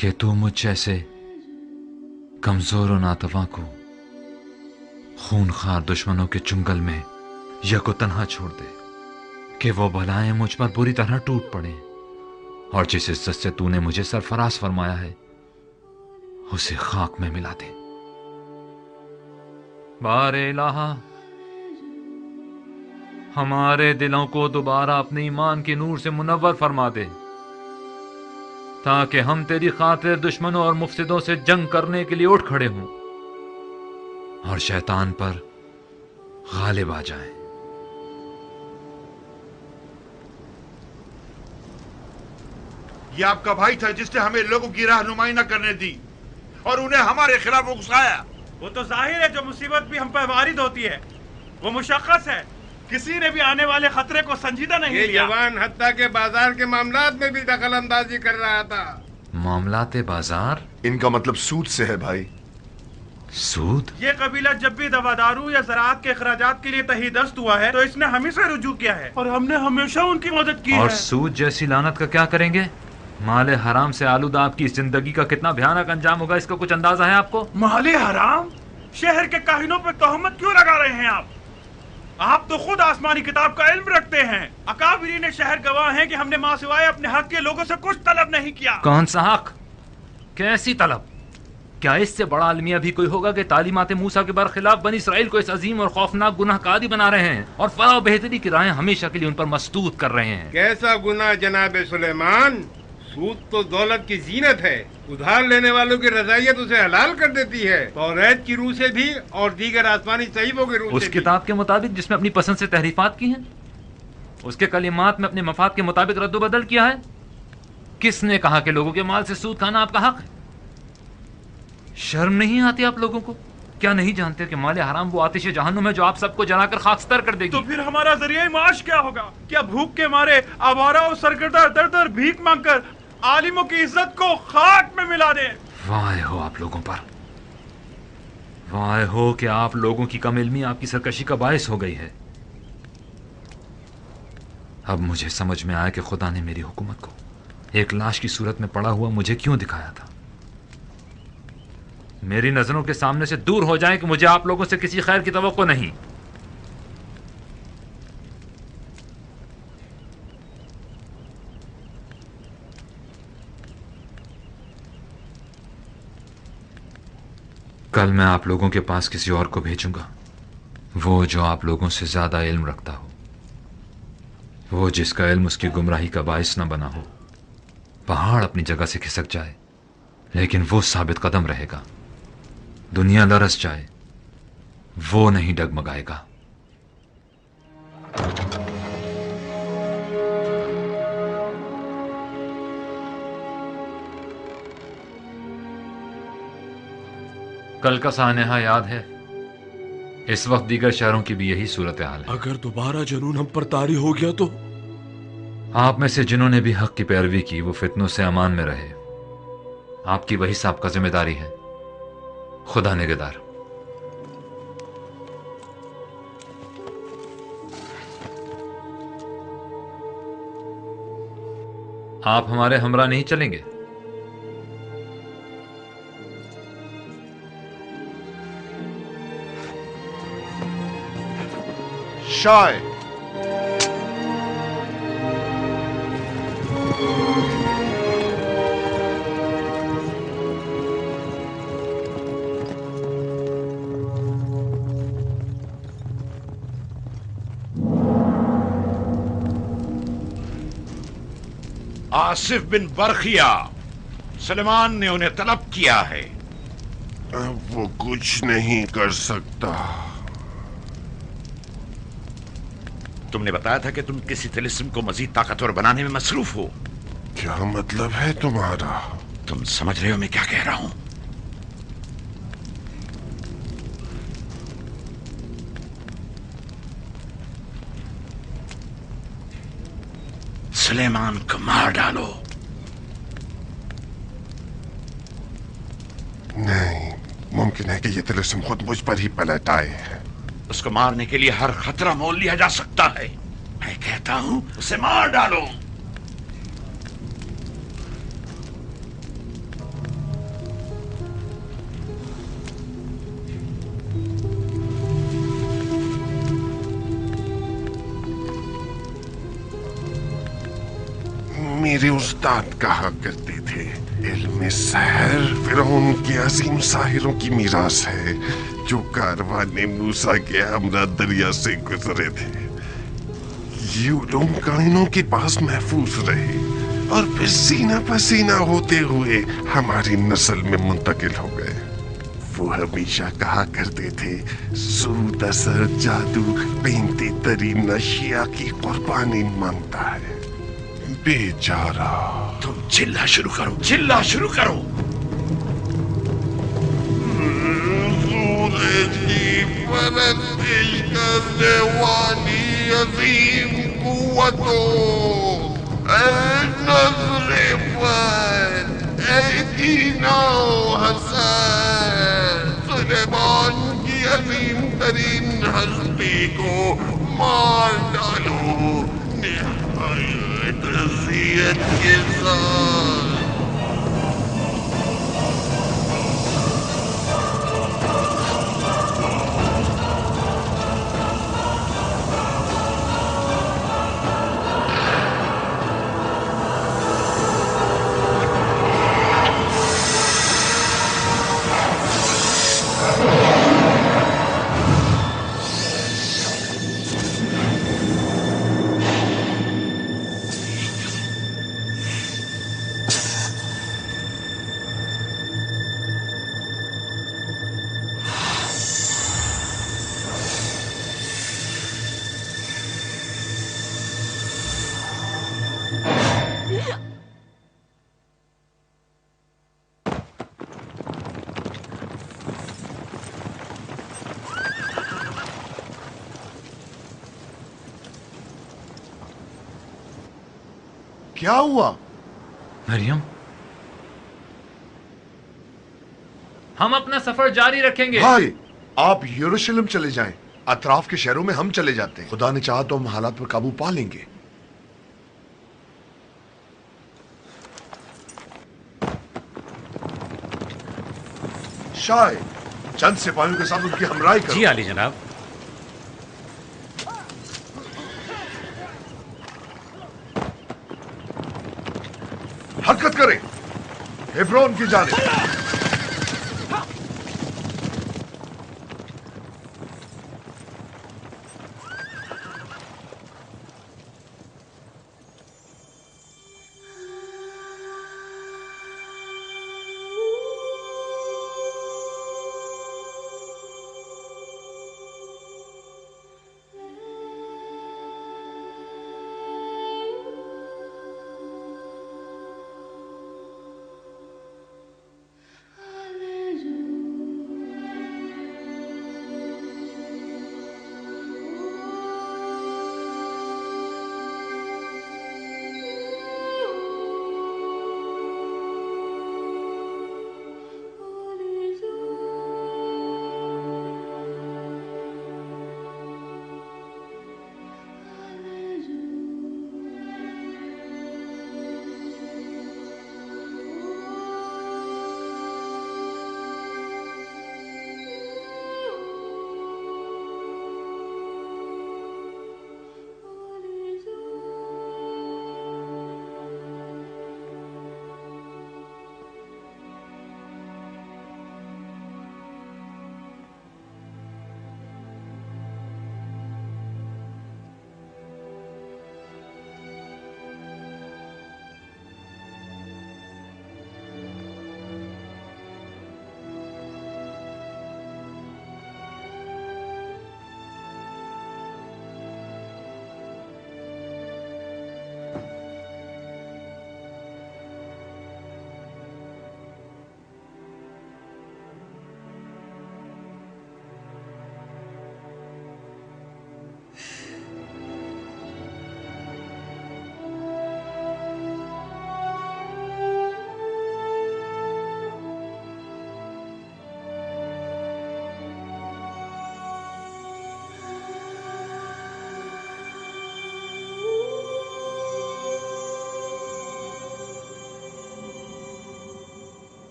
कि तू मुझ जैसे कमजोर और नातवा को खूनखार दुश्मनों के चुंगल में यको तन्हा छोड़ दे कि वो बलाएं मुझ पर बुरी तरह टूट पड़े, और जिस इज्जत से तूने मुझे सरफराज फरमाया है उसे खाक में मिला दे। बारे इलाहा, हमारे दिलों को दोबारा अपने ईमान के नूर से मुनव्वर फरमा दे, ताकि हम तेरी खातिर दुश्मनों और मुफसिदों से जंग करने के लिए उठ खड़े हों और शैतान पर गालिब आ जाएं। ये आपका भाई था जिसने हमें लोगों की रहनुमाई न करने दी और उन्हें हमारे खिलाफ उकसाया। वो तो जाहिर है जो मुसीबत भी हम पर वारिद होती है वो मुशक्कस है। किसी ने भी आने वाले खतरे को संजीदा नहीं लिया। ये जवान हत्या के बाजार के मामलात में भी दखल अंदाजी कर रहा था। मामलाते बाजार? इनका मतलब सूद से है भाई। सूद? ये कबीला जब भी दवादारू या ज़राअत के अखराजात के लिए तहीदस्त हुआ है तो इसने हमें से रुजू किया है और हमने हमेशा उनकी मदद की और है। सूद जैसी लानत का क्या करेंगे? माले हराम से आलूदा आपकी इस जिंदगी का कितना भयानक अंजाम होगा, इसका कुछ अंदाजा है आपको? माले हराम? शहर के काहिनों पर तोहमत क्यों लगा रहे हैं आप? आप तो खुद आसमानी किताब का इल्म रखते हैं। अकाबिरी ने शहर गवाह हैं कि हमने माँ सिवाय अपने हक के लोगों से कुछ तलब नहीं किया। कौन सा हक? कैसी तलब? क्या इससे बड़ा अलमिया भी कोई होगा कि तालीमात मूसा के बरखिलाफ बनी इसराइल को इस अजीम और खौफनाक गुनाह का आदी बना रहे हैं और फलाह बेहतरी की राहें हमेशा के लिए उन पर मसदूद कर रहे हैं? कैसा गुनाह जनाब सुलेमान? सूद तो दौलत की जीनत है। उधार लेने वालों की रजायत उसे हलाल कर देती है, तौरात की रूह से भी और दीगर आसमानी सहीफों के रूह से उस किताब के मुताबिक जिसमें अपनी पसंद से तहरीफात की हैं, उसके कलिमात में अपने मफाद के मुताबिक रद्दोबदल किया है। किसने कहा कि लोगों के माल से सूद खाना आपका हक है? शर्म नहीं आती आप लोगों को? क्या नहीं जानते कि माले हराम वो आतिश जहन्नुम है जो आप सबको जलाकर खाकस्तर कर देगी? तो फिर हमारा जरिया माश क्या होगा? क्या भूख के मारे आवारा और सरगर्दा दर दर भीख मांगकर आलिमों की इज्जत को खाक में मिला दे? वाह हो आप लोगों पर, वाह हो कि आप लोगों की कम इल्मी आपकी सरकशी का बायस हो गई है। अब मुझे समझ में आया कि खुदा ने मेरी हुकूमत को एक लाश की सूरत में पड़ा हुआ मुझे क्यों दिखाया था। मेरी नजरों के सामने से दूर हो जाए कि मुझे आप लोगों से किसी खैर की तवक्को नहीं। कल मैं आप लोगों के पास किसी और को भेजूंगा, वो जो आप लोगों से ज्यादा इल्म रखता हो, वो जिसका इल्म उसकी गुमराही का बायस न बना हो। पहाड़ अपनी जगह से खिसक जाए लेकिन वो साबित कदम रहेगा। दुनिया लरस जाए वो नहीं डगमगाएगा। कल का सानेहा याद है? इस वक्त दीगर शहरों की भी यही सूरत हाल है। अगर दोबारा जुनून हम पर तारी हो गया तो? आप में से जिन्होंने भी हक की पैरवी की वो फितनों से अमान में रहे। आपकी वही साबका जिम्मेदारी है। खुदा निगहदार। आप हमारे हमरा नहीं चलेंगे? शाय आसिफ बिन बरखिया, सुलेमान ने उन्हें तलब किया है। वो कुछ नहीं कर सकता। तुमने बताया था कि तुम किसी तिलिस्म को मजीद ताकतवर बनाने में मसरूफ हो। क्या मतलब है तुम्हारा? तुम समझ रहे हो मैं क्या कह रहा हूं? सुलेमान को मार डालो। नहीं, मुमकिन है कि ये तिलिस्म खुद मुझ पर ही पलट आए। उसको मारने के लिए हर खतरा मोल लिया जा सकता है। मैं कहता हूं उसे मार डालो। मेरे उस्ताद कहा करते थे, इल्म सहर फिरौन के अजीम साहिरों की मीरास है जो कारवाने मूसा के हमरा दरिया से गुजरे थे। ये उलूम काइनों के पास महफूज रहे और फिर सीना पसीना होते हुए हमारी नस्ल में मुंतकिल हो गए। वो हमेशा कहा करते थे, सूद असर जादू बेनती तरीन अशिया की कुर्बानी मांगता है। बेचारा। तुम चिल्ला शुरू करो, चिल्ला शुरू करो। सूरज की परस्तिश करने वाली अजीम कुव्वतों, नजरे पर हसन सुलेमान की अजीम तरीन हस्ती को मार डालो निहायत अज़ियत के साथ। क्या हुआ? मरियम, हम अपना सफर जारी रखेंगे। भाई, आप यरूशलेम चले जाएं। अतराफ के शहरों में हम चले जाते हैं। खुदा ने चाहा तो हम हालात पर काबू पा लेंगे। शाह, चंद सिपाहियों के साथ उनकी हमराही करो। जी आली जनाब। हरकत करें, हेब्रोन की जानिब।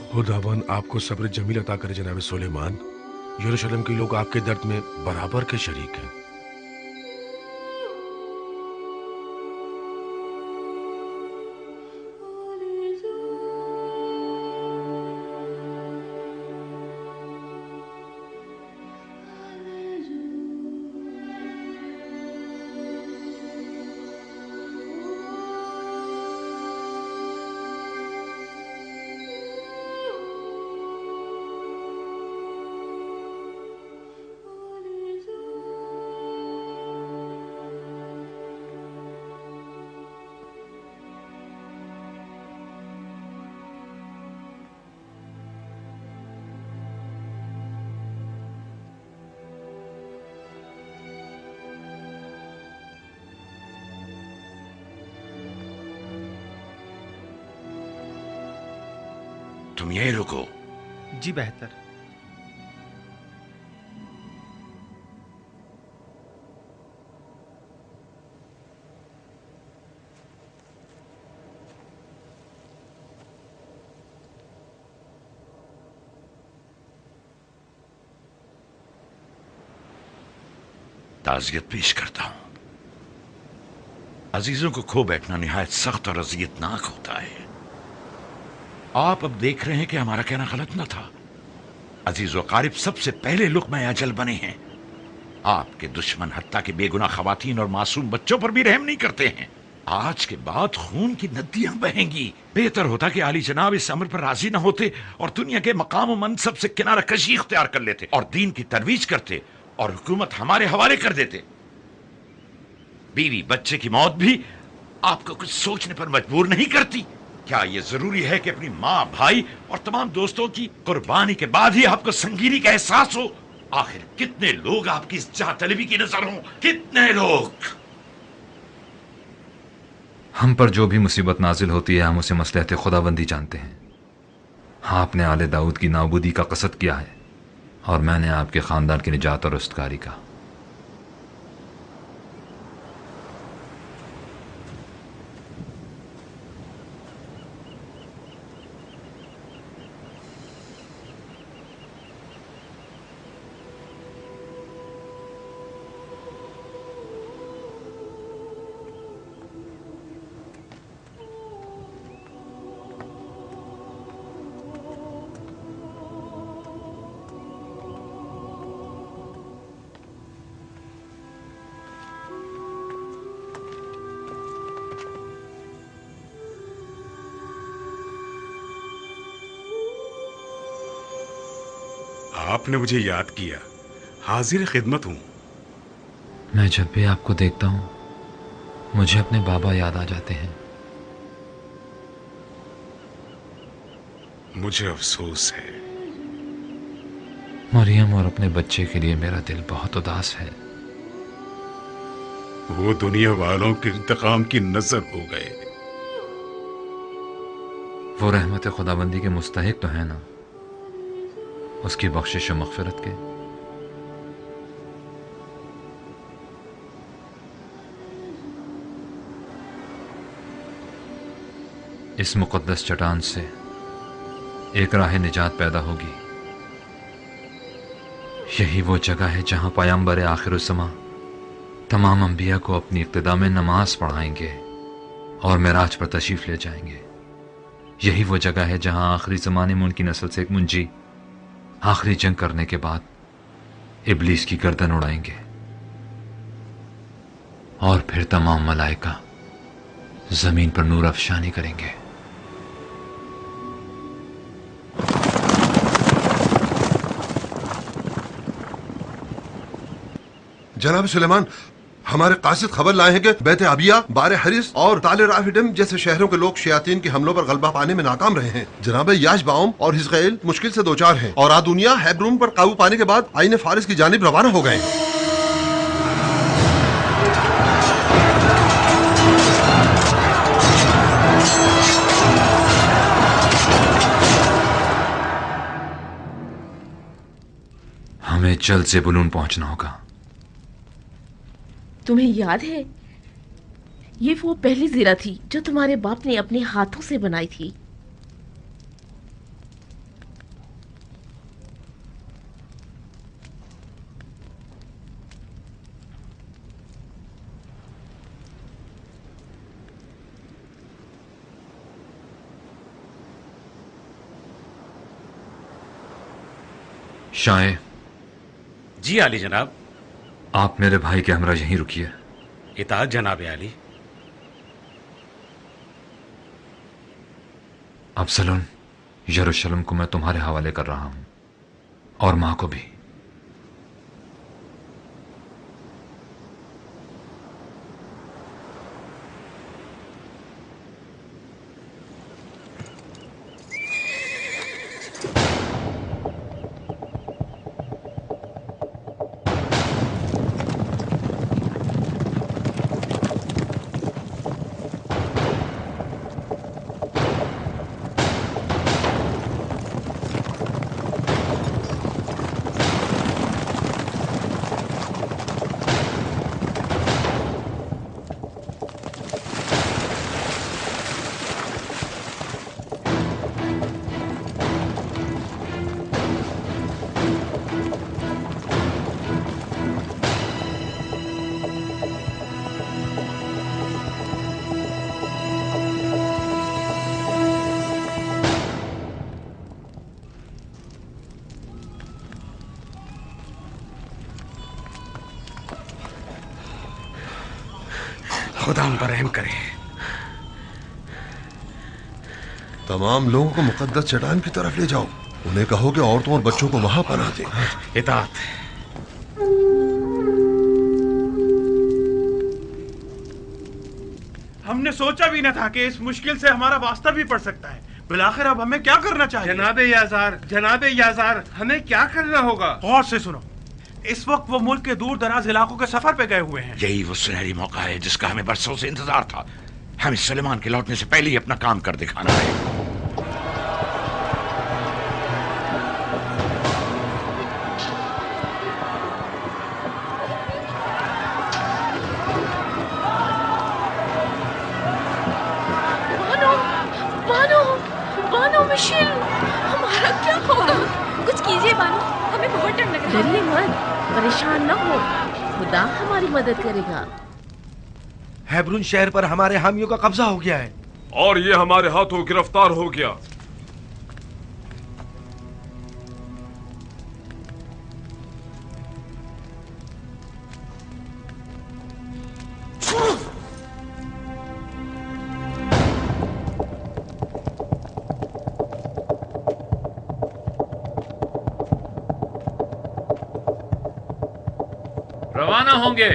खुदावन आपको सब्र जमील अता करे जनाब सुलेमान। यरूशलेम के लोग आपके दर्द में बराबर के शरीक हैं। तुम यहीं रुको। जी बेहतर। ताज़ियत पेश करता हूं। अजीजों को खो बैठना निहायत सख्त और अज़ियतनाक होता है। आप अब देख रहे हैं कि हमारा कहना गलत न था। अजीज व कारिब सबसे पहले लुक़्मा अजल बने हैं। आपके दुश्मन हत्ता के बेगुनाह खवातीन और मासूम बच्चों पर भी रहम नहीं करते हैं। आज के बाद खून की नदियां बहेंगी। बेहतर होता कि आली जनाब इस अमर पर राजी न होते और दुनिया के मकाम व मनसब से किनारा कशी इख्तियार कर लेते और दीन की तरवीज करते और हुकूमत हमारे हवाले कर देते। बीवी बच्चे की मौत भी आपको कुछ सोचने पर मजबूर नहीं करती? क्या यह जरूरी है कि अपनी माँ, भाई और तमाम दोस्तों की कुर्बानी के बाद ही आपको संगीनी का एहसास हो? आखिर कितने लोग आपकी इस जाह तलबी की नजर हों? कितने लोग? हम पर जो भी मुसीबत नाजिल होती है हम उसे मसलहत खुदाबंदी जानते हैं। आपने आले दाऊद की नाबूदी का कसद किया है और मैंने आपके खानदान की निजात और उस्तकारी का। आपने मुझे याद किया। हाजिर खिदमत हूं। मैं जब भी आपको देखता हूं मुझे अपने बाबा याद आ जाते हैं। मुझे अफसोस है। मरियम और अपने बच्चे के लिए मेरा दिल बहुत उदास है। वो दुनिया वालों के इंतकाम की नजर हो गए। वो रहमत खुदाबंदी के मुस्तहिक तो है ना, उसकी बख्शिश और मग़फ़िरत के। इस मुक़द्दस चट्टान से एक राह निजात पैदा होगी। यही वो जगह है जहां पैगंबर आखिरुज़्ज़मा तमाम अंबिया को अपनी इक्तिदा में नमाज पढ़ाएंगे और मेराज पर तशरीफ़ ले जाएंगे। यही वो जगह है जहां आखिरी ज़माने में उनकी नस्ल से एक मुंजी आखिरी जंग करने के बाद इब्लीस की गर्दन उड़ाएंगे और फिर तमाम मलाइका जमीन पर नूर अफशानी करेंगे। जनाब सुलेमान, हमारे कासिद खबर लाए हैं कि बैत अबिया, बारे हरिस और ताले राफिडम जैसे शहरों के लोग शयातीन के हमलों पर गलबा पाने में नाकाम रहे हैं। जनाब याशबाउम और हिजकैल मुश्किल से दो चार हैं और आदुनिया हेब्रून पर काबू पाने के बाद आईने फारिस की जानिब रवाना हो गए हैं। हमें जल्द से बुलून पहुंचना होगा। तुम्हें याद है, ये वो पहली ज़ीरा थी जो तुम्हारे बाप ने अपने हाथों से बनाई थी। शाये। जी आली जनाब। आप मेरे भाई के हमरा यहीं रुकिए। इताअत जनाब आली। अब्सलोन, यरूशलेम को मैं तुम्हारे हवाले कर रहा हूं और मां को भी। खुदा उन पर रहम करे। तमाम लोगों को मुकद्दस चट्टान की तरफ ले जाओ। उन्हें कहो कि औरतों और बच्चों को वहां पनाह दे। इताअत। हमने सोचा भी न था कि इस मुश्किल से हमारा वास्ता भी पड़ सकता है। बिलाखिर अब हमें क्या करना चाहिए? जनाबे याजार, हमें क्या करना होगा? गौर से सुनो। इस वक्त वो मुल्क के दूर दराज इलाकों के सफर पे गए हुए हैं। यही वो सुनहरी मौका है जिसका हमें बरसों से इंतजार था। हमें सुलेमान के लौटने से पहले ही अपना काम कर दिखाना है। बानो मिशेल, हमारा क्या होगा? कुछ कीजिए बानो, हमें बहुत डर लग रहा है। डरिए मत, परेशान न हो, खुदा हमारी मदद करेगा। हेब्रून शहर पर हमारे हामियों का कब्जा हो गया है और ये हमारे हाथों गिरफ्तार हो गया। रवाना होंगे।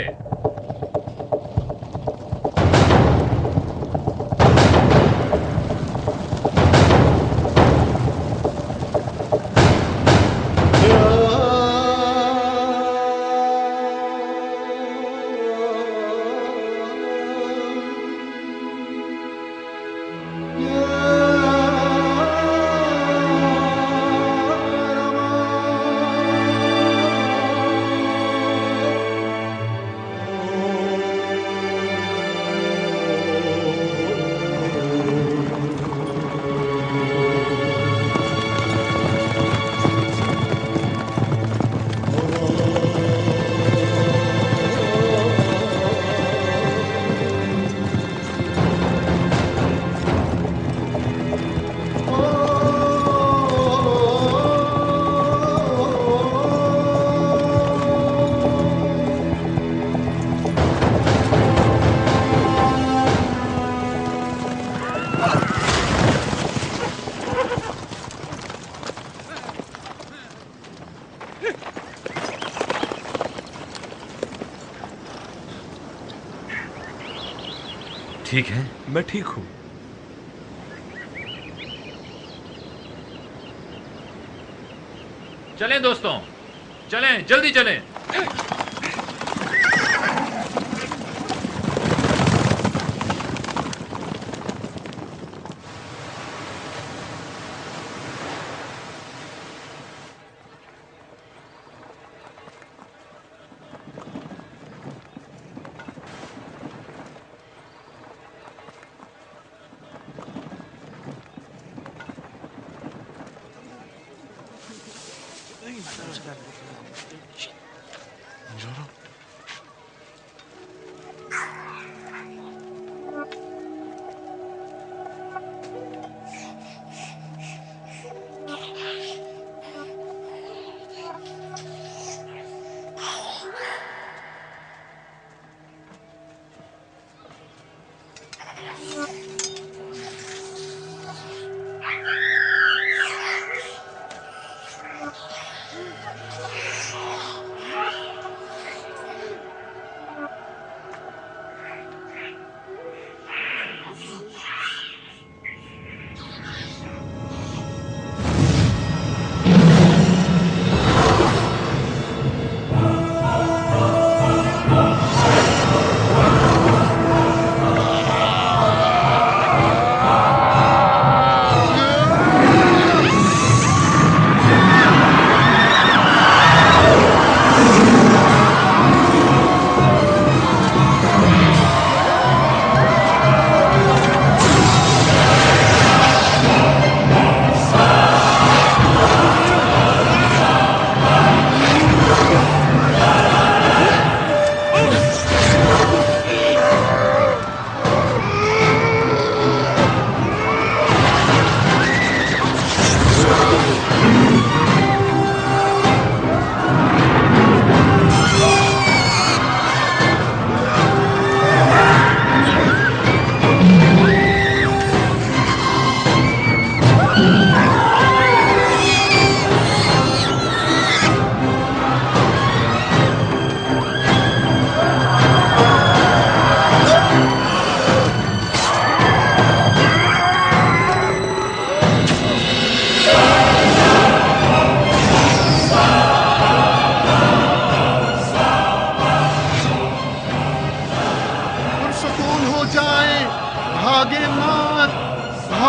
ठीक है? मैं ठीक हूं। चलें दोस्तों, चलें, जल्दी चलें।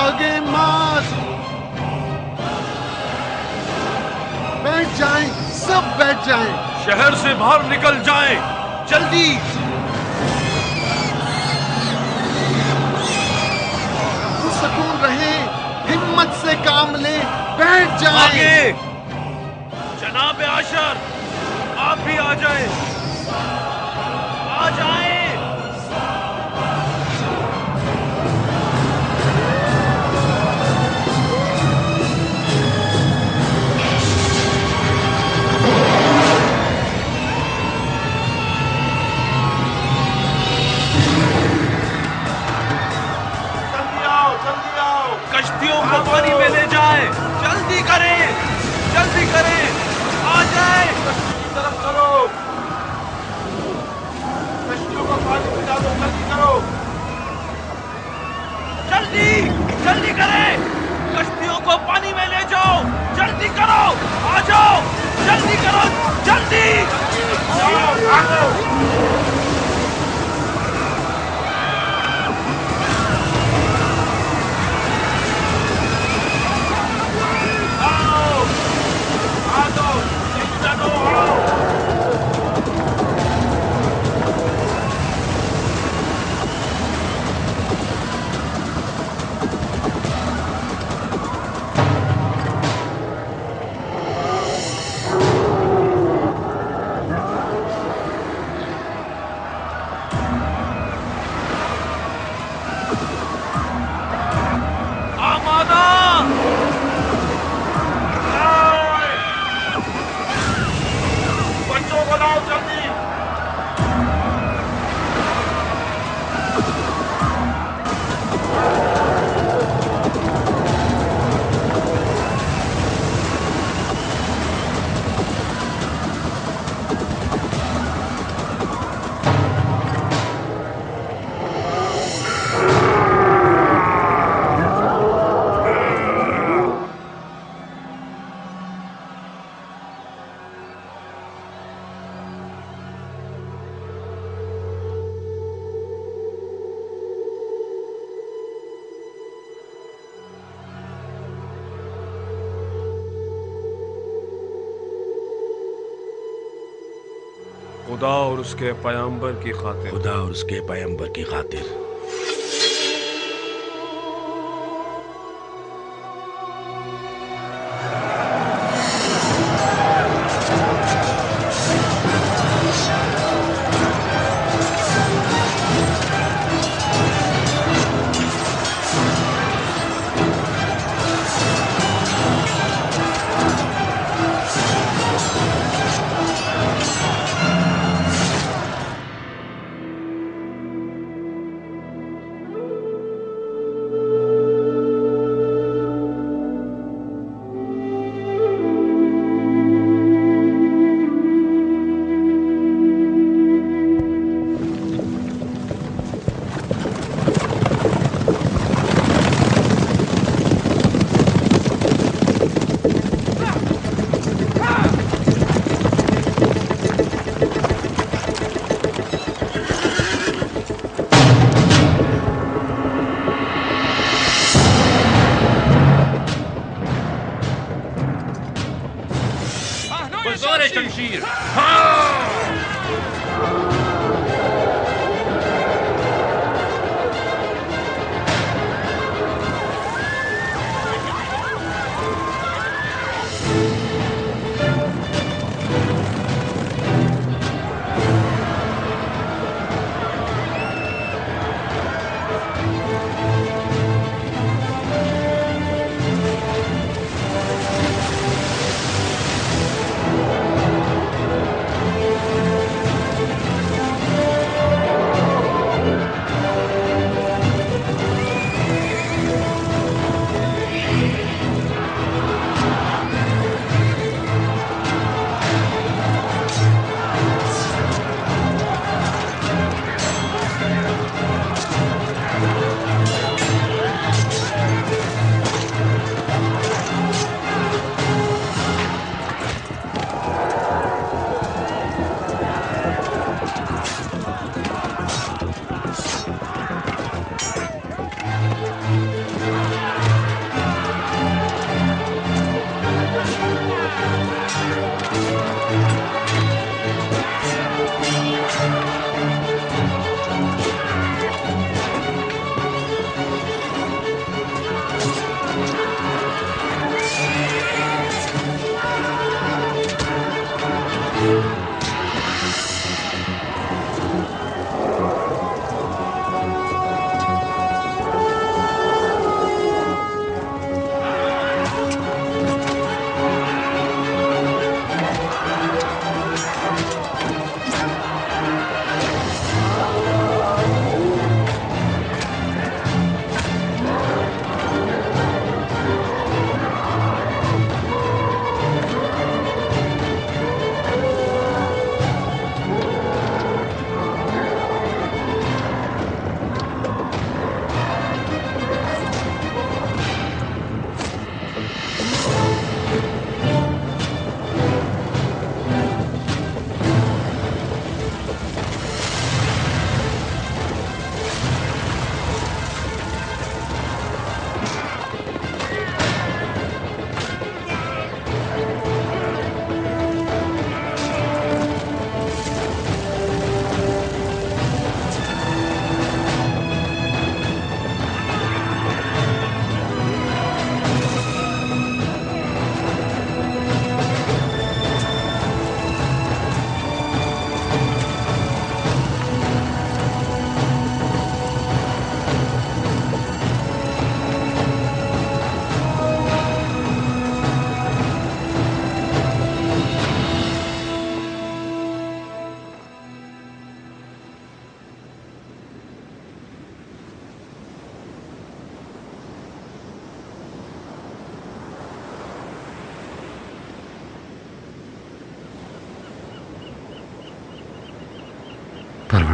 आगे मार्च। बैठ जाएं, सब बैठ जाएं। शहर से बाहर निकल जाएं, जल्दी। सुकून रहे, हिम्मत से काम ले, बैठ जाएं। आगे जनाब आशर, आप भी आ जाएं, आ जाएं। कश्तियों को पानी में ले जाए, जल्दी करें, जल्दी करें, आ जाए। कश्ती तरफ चलो, कश्तियों को पानी में डालो, जल्दी करो, जल्दी जल्दी करें, कश्तियों को पानी में ले जाओ, जल्दी करो, आ जाओ, जल्दी करो, जल्दी खुदा और उसके पैगंबर की खातिर, खुदा और उसके पैगंबर की खातिर। शमशीर।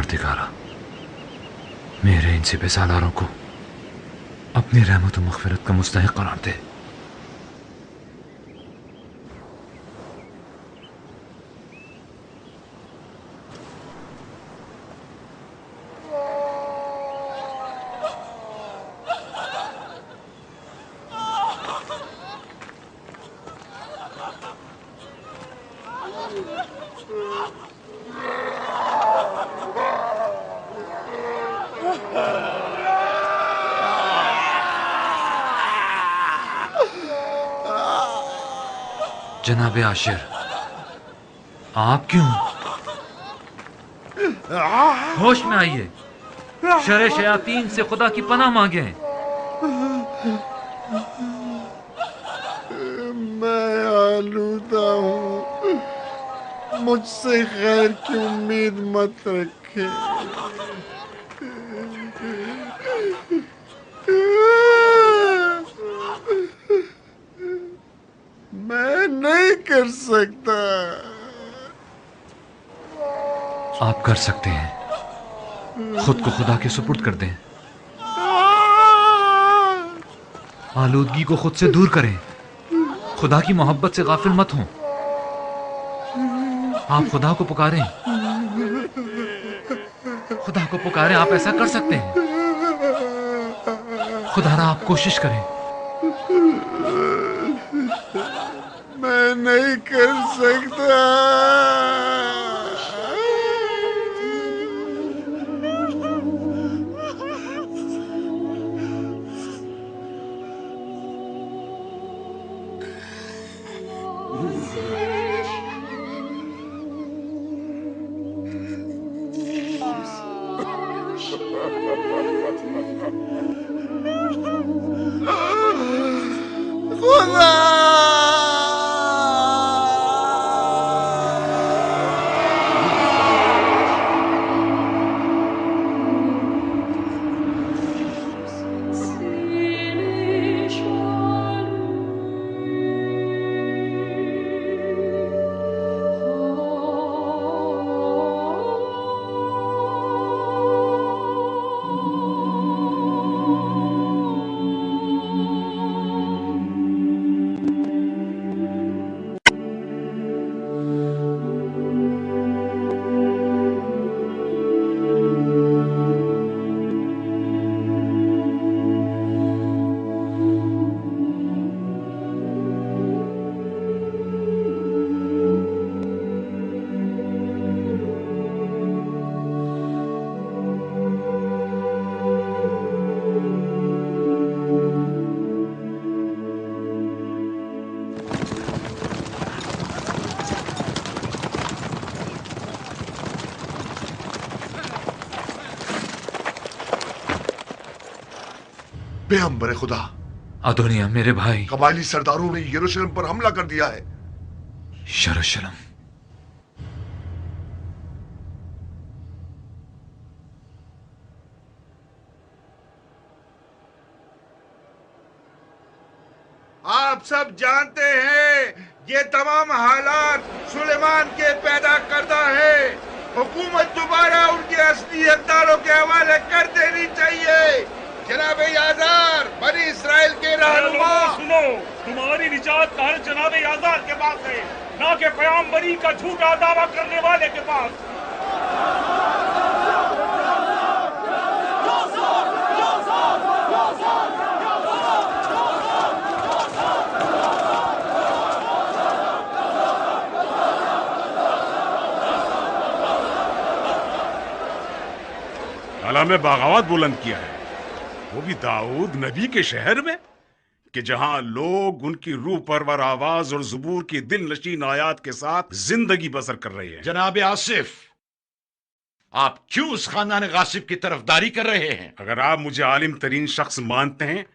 परवरदिगारा, मेरे इन सिपहसालारों को अपनी रहमत और मग़फ़िरत का मुस्तहिक़ करार दे। जनाब आशिर, आप क्यों? होश में आइए, शर शयातीन से खुदा की पनाह मांगे। मैं आलूदा हूँ, मुझसे खैर की उम्मीद मत रखे। मैं नहीं कर सकता। आप कर सकते हैं, खुद को खुदा के सुपुर्द कर दें, आलूदगी को खुद से दूर करें, खुदा की मोहब्बत से गाफिल मत हों। आप खुदा को पुकारें, खुदा को पुकारें, आप ऐसा कर सकते हैं। खुदा आप कोशिश करें। मैं नहीं कर सकता। पैगंबर खुदा, अदोनिया मेरे भाई, कबायली सरदारों ने यरूशलेम पर हमला कर दिया है। यरूशलेम? आप सब जानते हैं ये तमाम हालात सुलेमान के पैदा करदा है। हुकूमत दोबारा उनके असली हकदारों के हवाले कर देनी चाहिए। जनाब याजार, बनी इस्राएल के रहनुमा, सुनो, तुम्हारी निजात का हल जनाब याजार के पास है, ना कि पैगंबरी का झूठा दावा करने वाले के पास। अला में बगावत बुलंद किया है, वो भी दाऊद नबी के शहर में, कि जहां लोग उनकी रूह परवर आवाज और ज़ुबूर की दिल नशीन आयात के साथ जिंदगी बसर कर रहे हैं। जनाब आसिफ, आप क्यों उस खानदान गासिब की तरफदारी कर रहे हैं? अगर आप मुझे आलिम तरीन शख्स मानते हैं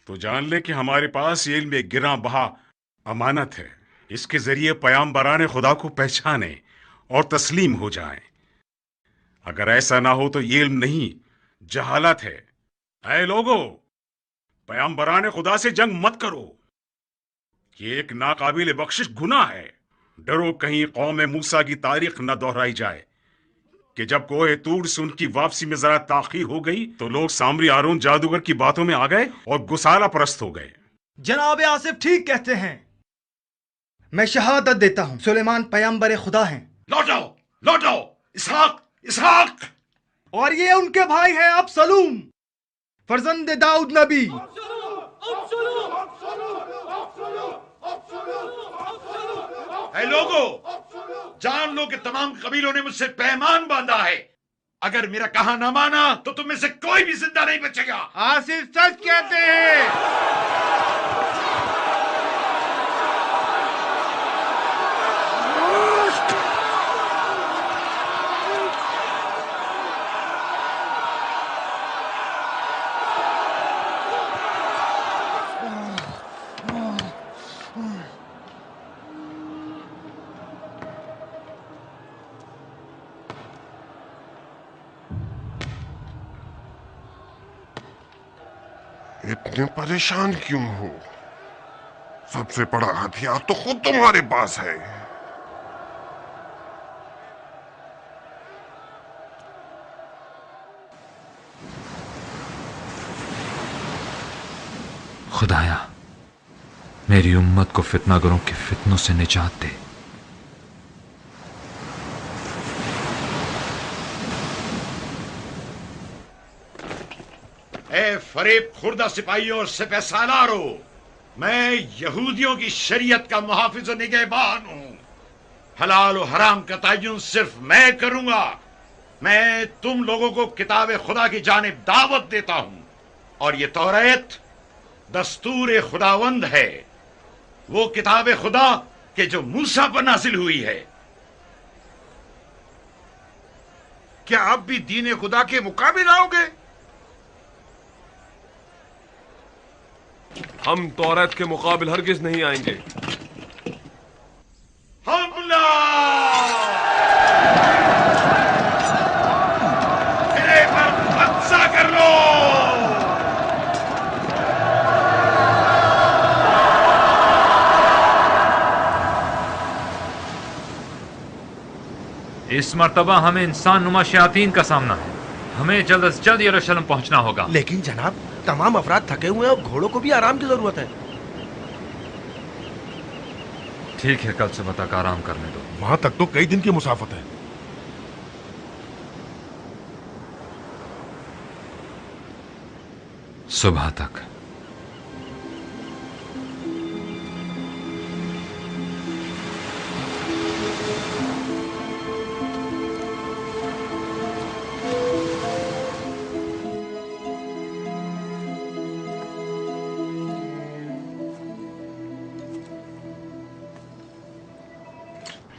तो जान ले कि हमारे पास ये इल्म गिरा बहा अमानत है। इसके जरिए पैगंबरान खुदा को पहचाने और तस्लीम हो जाएं। अगर ऐसा ना हो तो ये इल्म नहीं, जहालत है। ऐ लोगो, पैगंबरान खुदा से जंग मत करो, ये एक नाकाबिल बख्शिश गुनाह है। डरो कहीं कौम मूसा की तारीख न दोहराई जाए कि जब कोहे तूर से उनकी वापसी में जरा ताखीर हो गई तो लोग सामरी हारून जादूगर की बातों में आ गए और गुसाला परस्त हो गए। जनाब आसिफ ठीक कहते हैं। मैं शहादत देता हूं सुलेमान पैगंबर खुदा हैं। लौटाओ इसहाक इसहाक। और ये उनके भाई हैं अबसलूम फर्जंद दाऊद नबी। ऐ लोगों, जान लो कि तमाम कबीलों ने मुझसे पैमान बांधा है। अगर मेरा कहा ना माना तो तुम में से कोई भी जिंदा नहीं बचेगा। आसिफ सच कहते हैं। इतने परेशान क्यों हो? सबसे बड़ा हथियार तो खुद तुम्हारे पास है। खुदाया मेरी उम्मत को फितनागरों के फितनों से निजात दे। ए फरेब खुर्दा सिपाहियों और सिपह सालारो, मैं यहूदियों की शरीयत का मुहाफिज और निगहबान हूं। हलाल और हराम का तयन सिर्फ मैं करूंगा। मैं तुम लोगों को किताब खुदा की जानिब दावत देता हूं और ये तौरात दस्तूर खुदावंद है, वो किताब खुदा के जो मूसा पर नाजिल हुई है। क्या आप भी दीन खुदा के मुकाबिल आओगे? हम तौरात के मुकाबिल हरगिज नहीं आएंगे। हमला! मेरे पर कब्जा कर लो! इस मर्तबा हमें इंसान नुमा शयातीन का सामना है। हमें जल्द से जल्द यरूशलेम पहुंचना होगा। लेकिन जनाब, तमाम अफराद थके हुए हैं और घोड़ों को भी आराम की जरूरत है। ठीक है, कल सुबह तक आराम करने दो। वहां तक तो कई दिन की मुसाफत है। सुबह तक।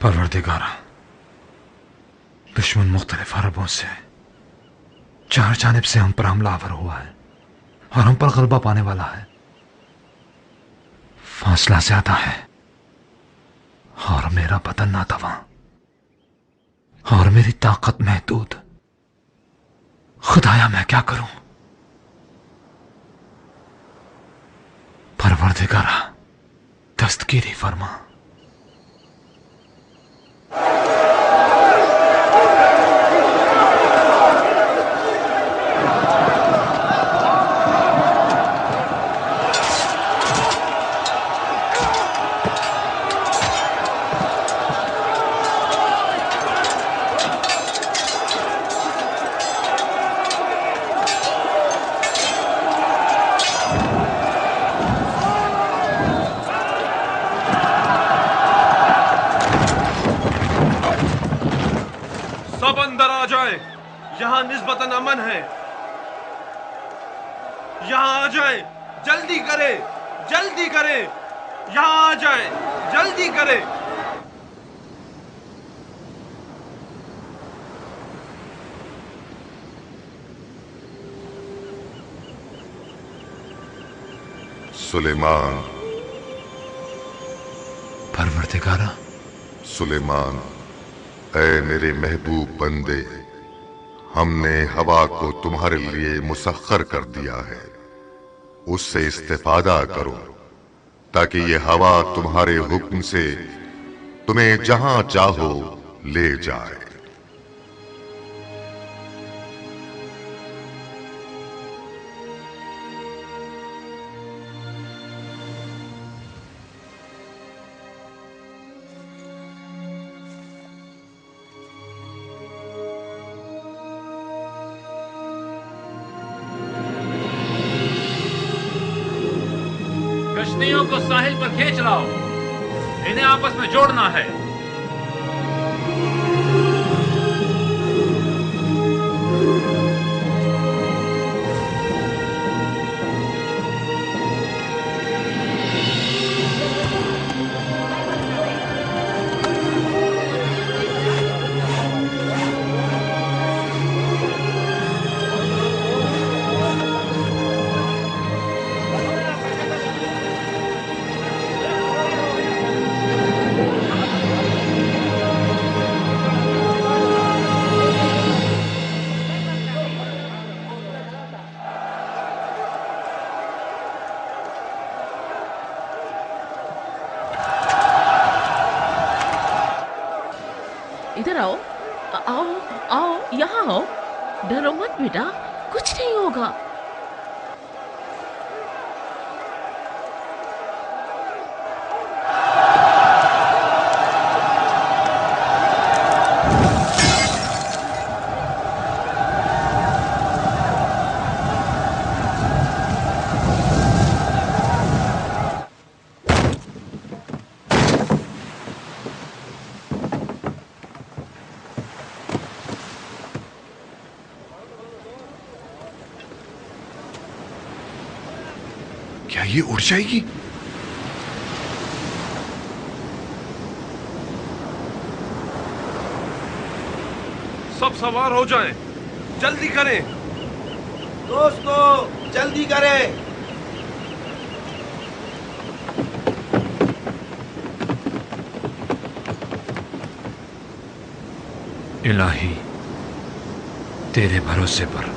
परवरदिगारा, दुश्मन मुख्तलिफ हरबों से चार जानिब से हम पर हमलावर हुआ है और हम पर गलबा पाने वाला है। फासला ज्यादा है और मेरा बदन नातवा और मेरी ताकत महदूद। खुदाया मैं क्या करूं? परवरदिगारा दस्तगीरी फरमा। यहाँ निस्बतन अमन है। यहाँ आ जाए, जल्दी करे, जल्दी करे। यहाँ आ जाए, जल्दी करे। सुलेमान। परवरदिगारा। सुलेमान, ऐ मेरे महबूब बंदे, हमने हवा को तुम्हारे लिए मुसख्खर कर दिया है। उससे इस्तेफादा करो ताकि ये हवा तुम्हारे हुक्म से तुम्हें जहां चाहो ले जाए। कश्तियों को साहिल पर खींच लाओ, इन्हें आपस में जोड़ना है। इधर आओ, आओ आओ, यहाँ आओ। डरो मत बेटा, कुछ नहीं होगा। क्या ये उड़ जाएगी? सब सवार हो जाएं, जल्दी करें। दोस्तों जल्दी करें। इलाही, तेरे भरोसे पर।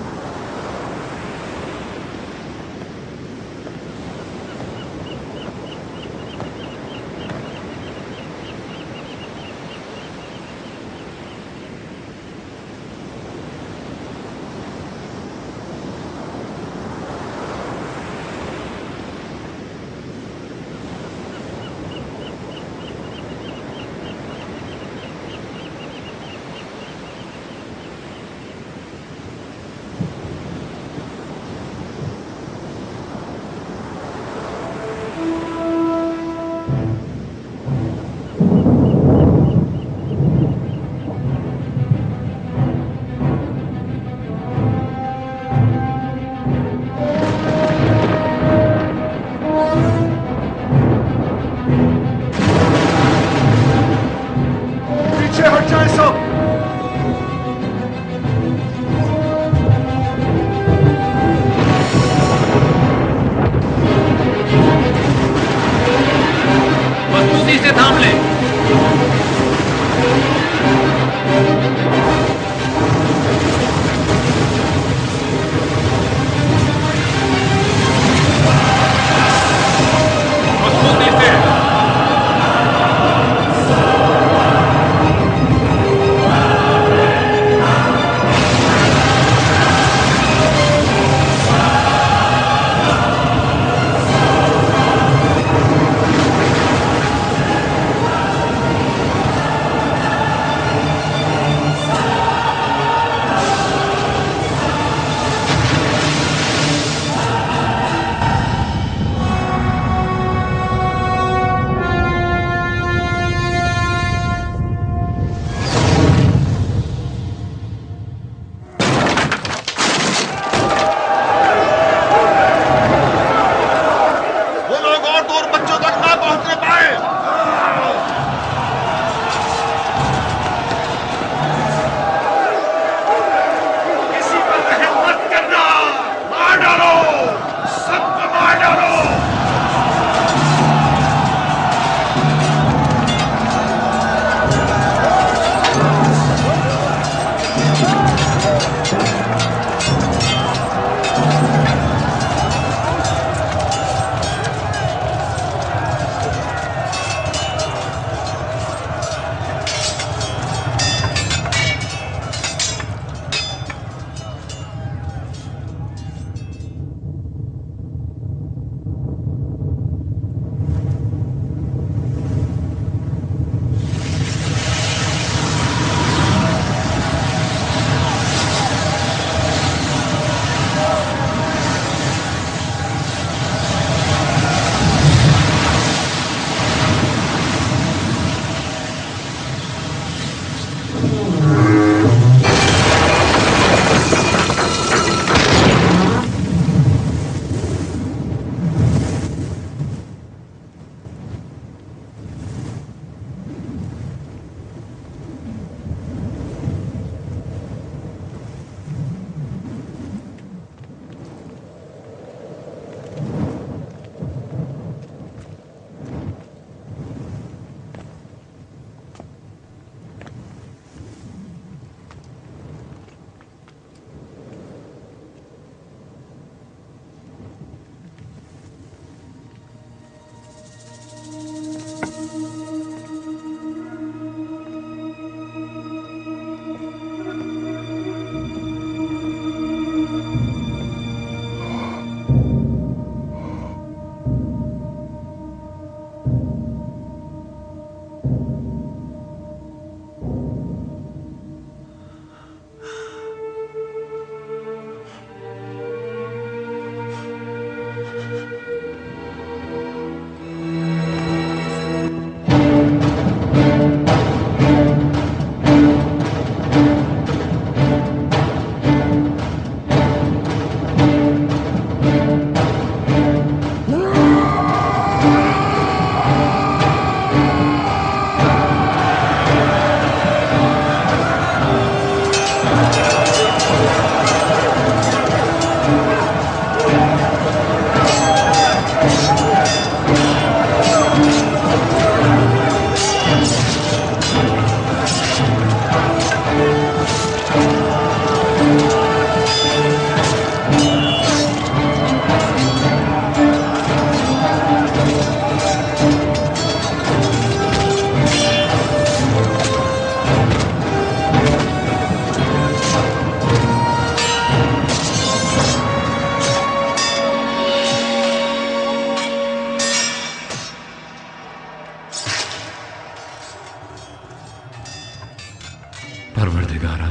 परवरदिगारा,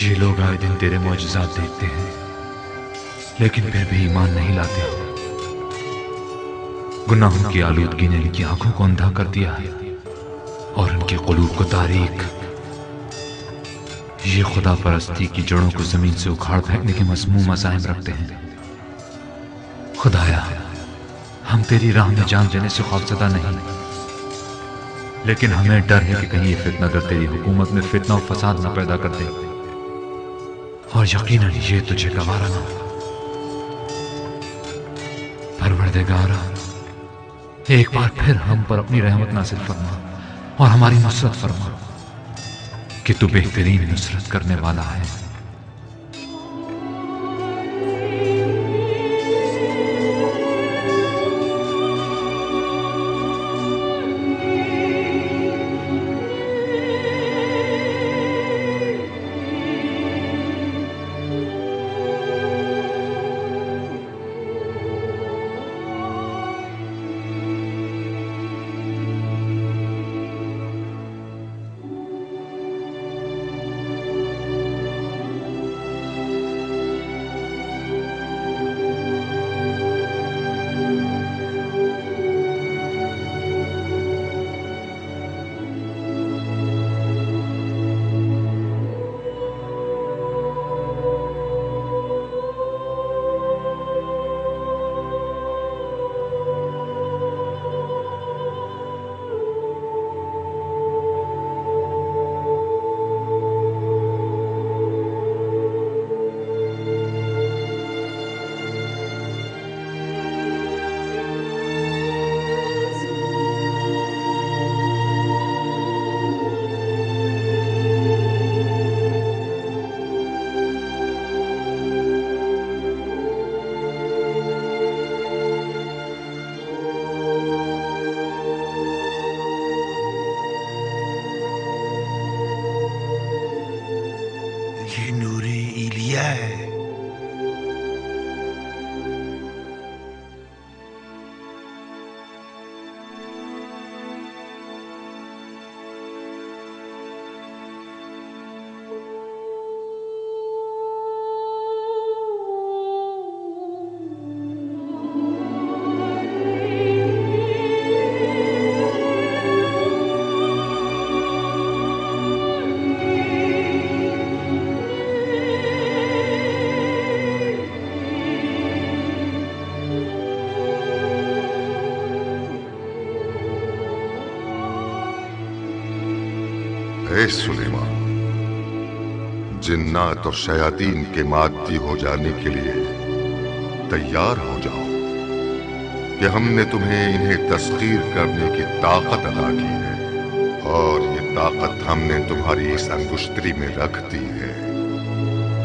ये लोग आए दिन तेरे मौजज़ात देखते हैं लेकिन फिर भी ईमान नहीं लाते। गुनाहों की आलूदगी ने इनकी आंखों को अंधा कर दिया है और इनके क़ुलूब को तारीक। ये खुदा परस्ती की जड़ों को जमीन से उखाड़ फेंकने के मज़मूम अज़ाइम रखते हैं। खुदाया, हम तेरी राह में जान देने से खौफज़दा नहीं, लेकिन हमें डर है कि कहीं ये फितनागर तेरी हुकूमत में फितना और फसाद न पैदा कर दे, और यकीनन ये तुझे गवारा ना हो। परवरदिगारा, एक बार फिर हम पर अपनी रहमत नाज़िल फरमा और हमारी नुसरत फरमा कि तू बेहतरीन नुसरत करने वाला है। सुलेमान, जिन्नात और शयातीन के मादी हो जाने के लिए तैयार हो जाओ कि हमने तुम्हें इन्हें तस्खीर करने की ताकत अदा की है, और ये ताकत हमने तुम्हारी इस अंगुश्तरी में रख दी है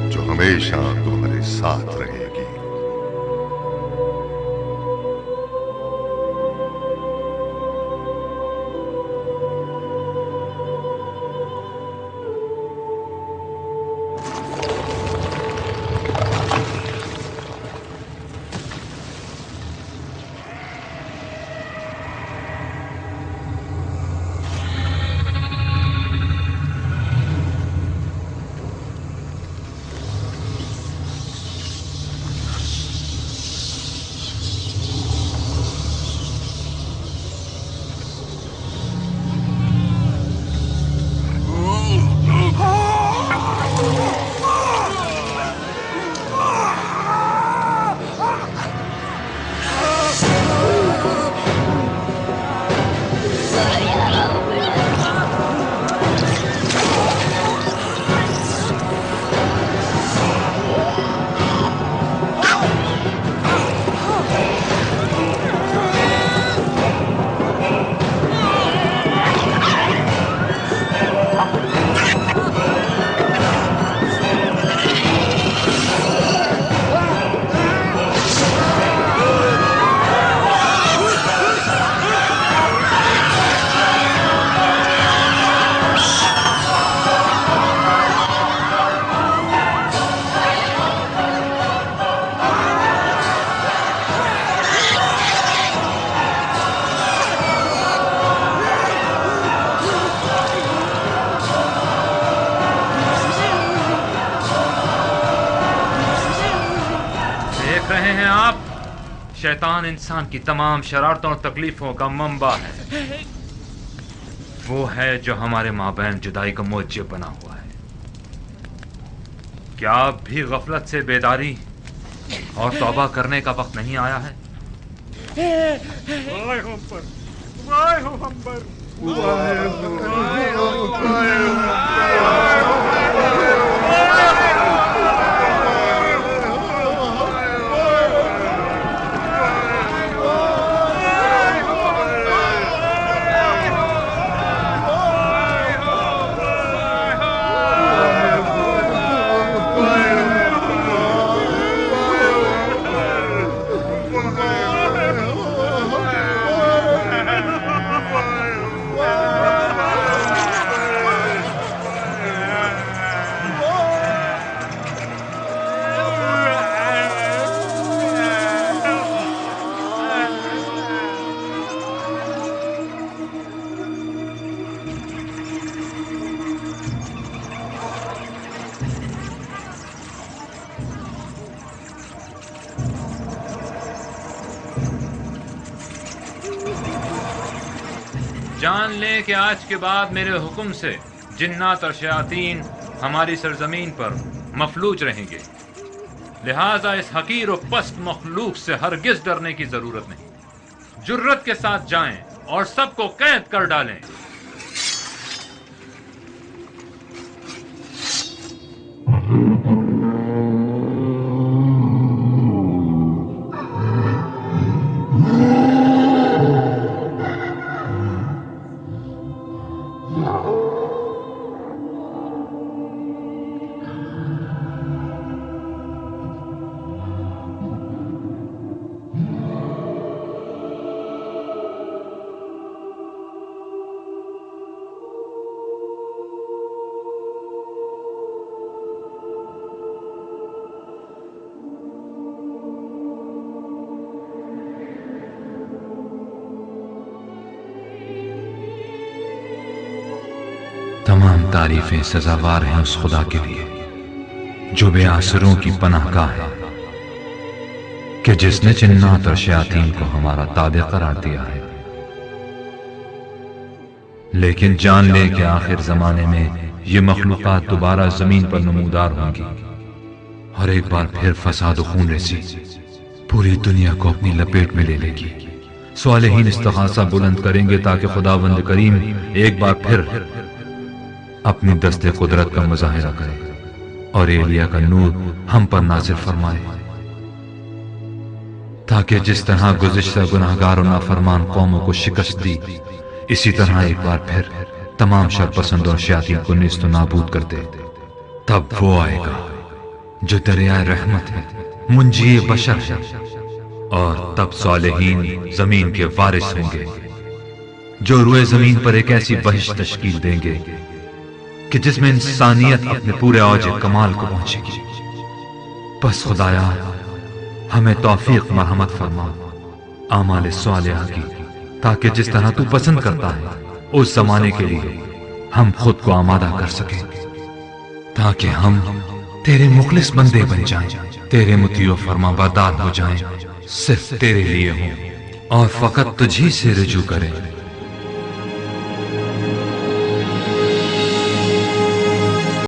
जो हमेशा तुम्हारे साथ रहेगी। शैतान इंसान की तमाम शरारतों और तकलीफों का मंबा है। वो है जो हमारे माबैन जुदाई का मौजब बना हुआ है। क्या अब भी गफलत से बेदारी और तौबा करने का वक्त नहीं आया है? जान लें कि आज के बाद मेरे हुक्म से जिन्नात और शयातीन हमारी सरजमीन पर मफलूज रहेंगे। लिहाजा इस हकीर और पस्त मखलूक से हरगिज डरने की जरूरत नहीं। जुर्रत के साथ जाएं और सबको कैद कर डालें। तमाम तारीफें सजावार हैं उस खुदा के लिए जो बेआसरों की पनाहगाह है, कि जिसने जिन्नात और शयातीन को हमारा ताबे करार दिया है। लेकिन जान ले कि आखिर जमाने में ये मखलूकात दोबारा जमीन पर नमूदार होंगी और एक बार फिर फसाद और खून रेसी पूरी दुनिया को अपनी लपेट में ले लेगी। सालेहीन इस्तिग़ासा बुलंद करेंगे ताकि खुदावंद करीम एक बार फिर अपनी दस्ते कुदरत का मुजाहिरा करे और एलिया का नूर हम पर नाज़िल फरमाए, ताकि जिस तरह गुज़िश्ता गुनाहगार और नाफरमान कौमों को शिकस्त दी, इसी तरह एक बार फिर तमाम शरपसंद और शयातीन को नेस्त नाबूद कर दे। तब वो आएगा जो दरियाए रहमत है, मुंजी बशर है, और तब सालेहीन जमीन के वारिस होंगे जो रुए जमीन पर एक ऐसी बहिश्त तश्कील देंगे कि जिसमें इंसानियत अपने पूरे औज कमाल को पहुंचेगी। बस खुदाया हमें तौफीक मरहमत फरमा आमाल सालिहा की, ताकि जिस तरह तू पसंद करता है उस जमाने के लिए हम खुद को आमादा कर सकें, ताकि हम तेरे मुखलिस बंदे बन जाएं, तेरे मुतियो फरमा बरदार हो जाएं, सिर्फ तेरे लिए हों और फकत तुझी से रुजू करें।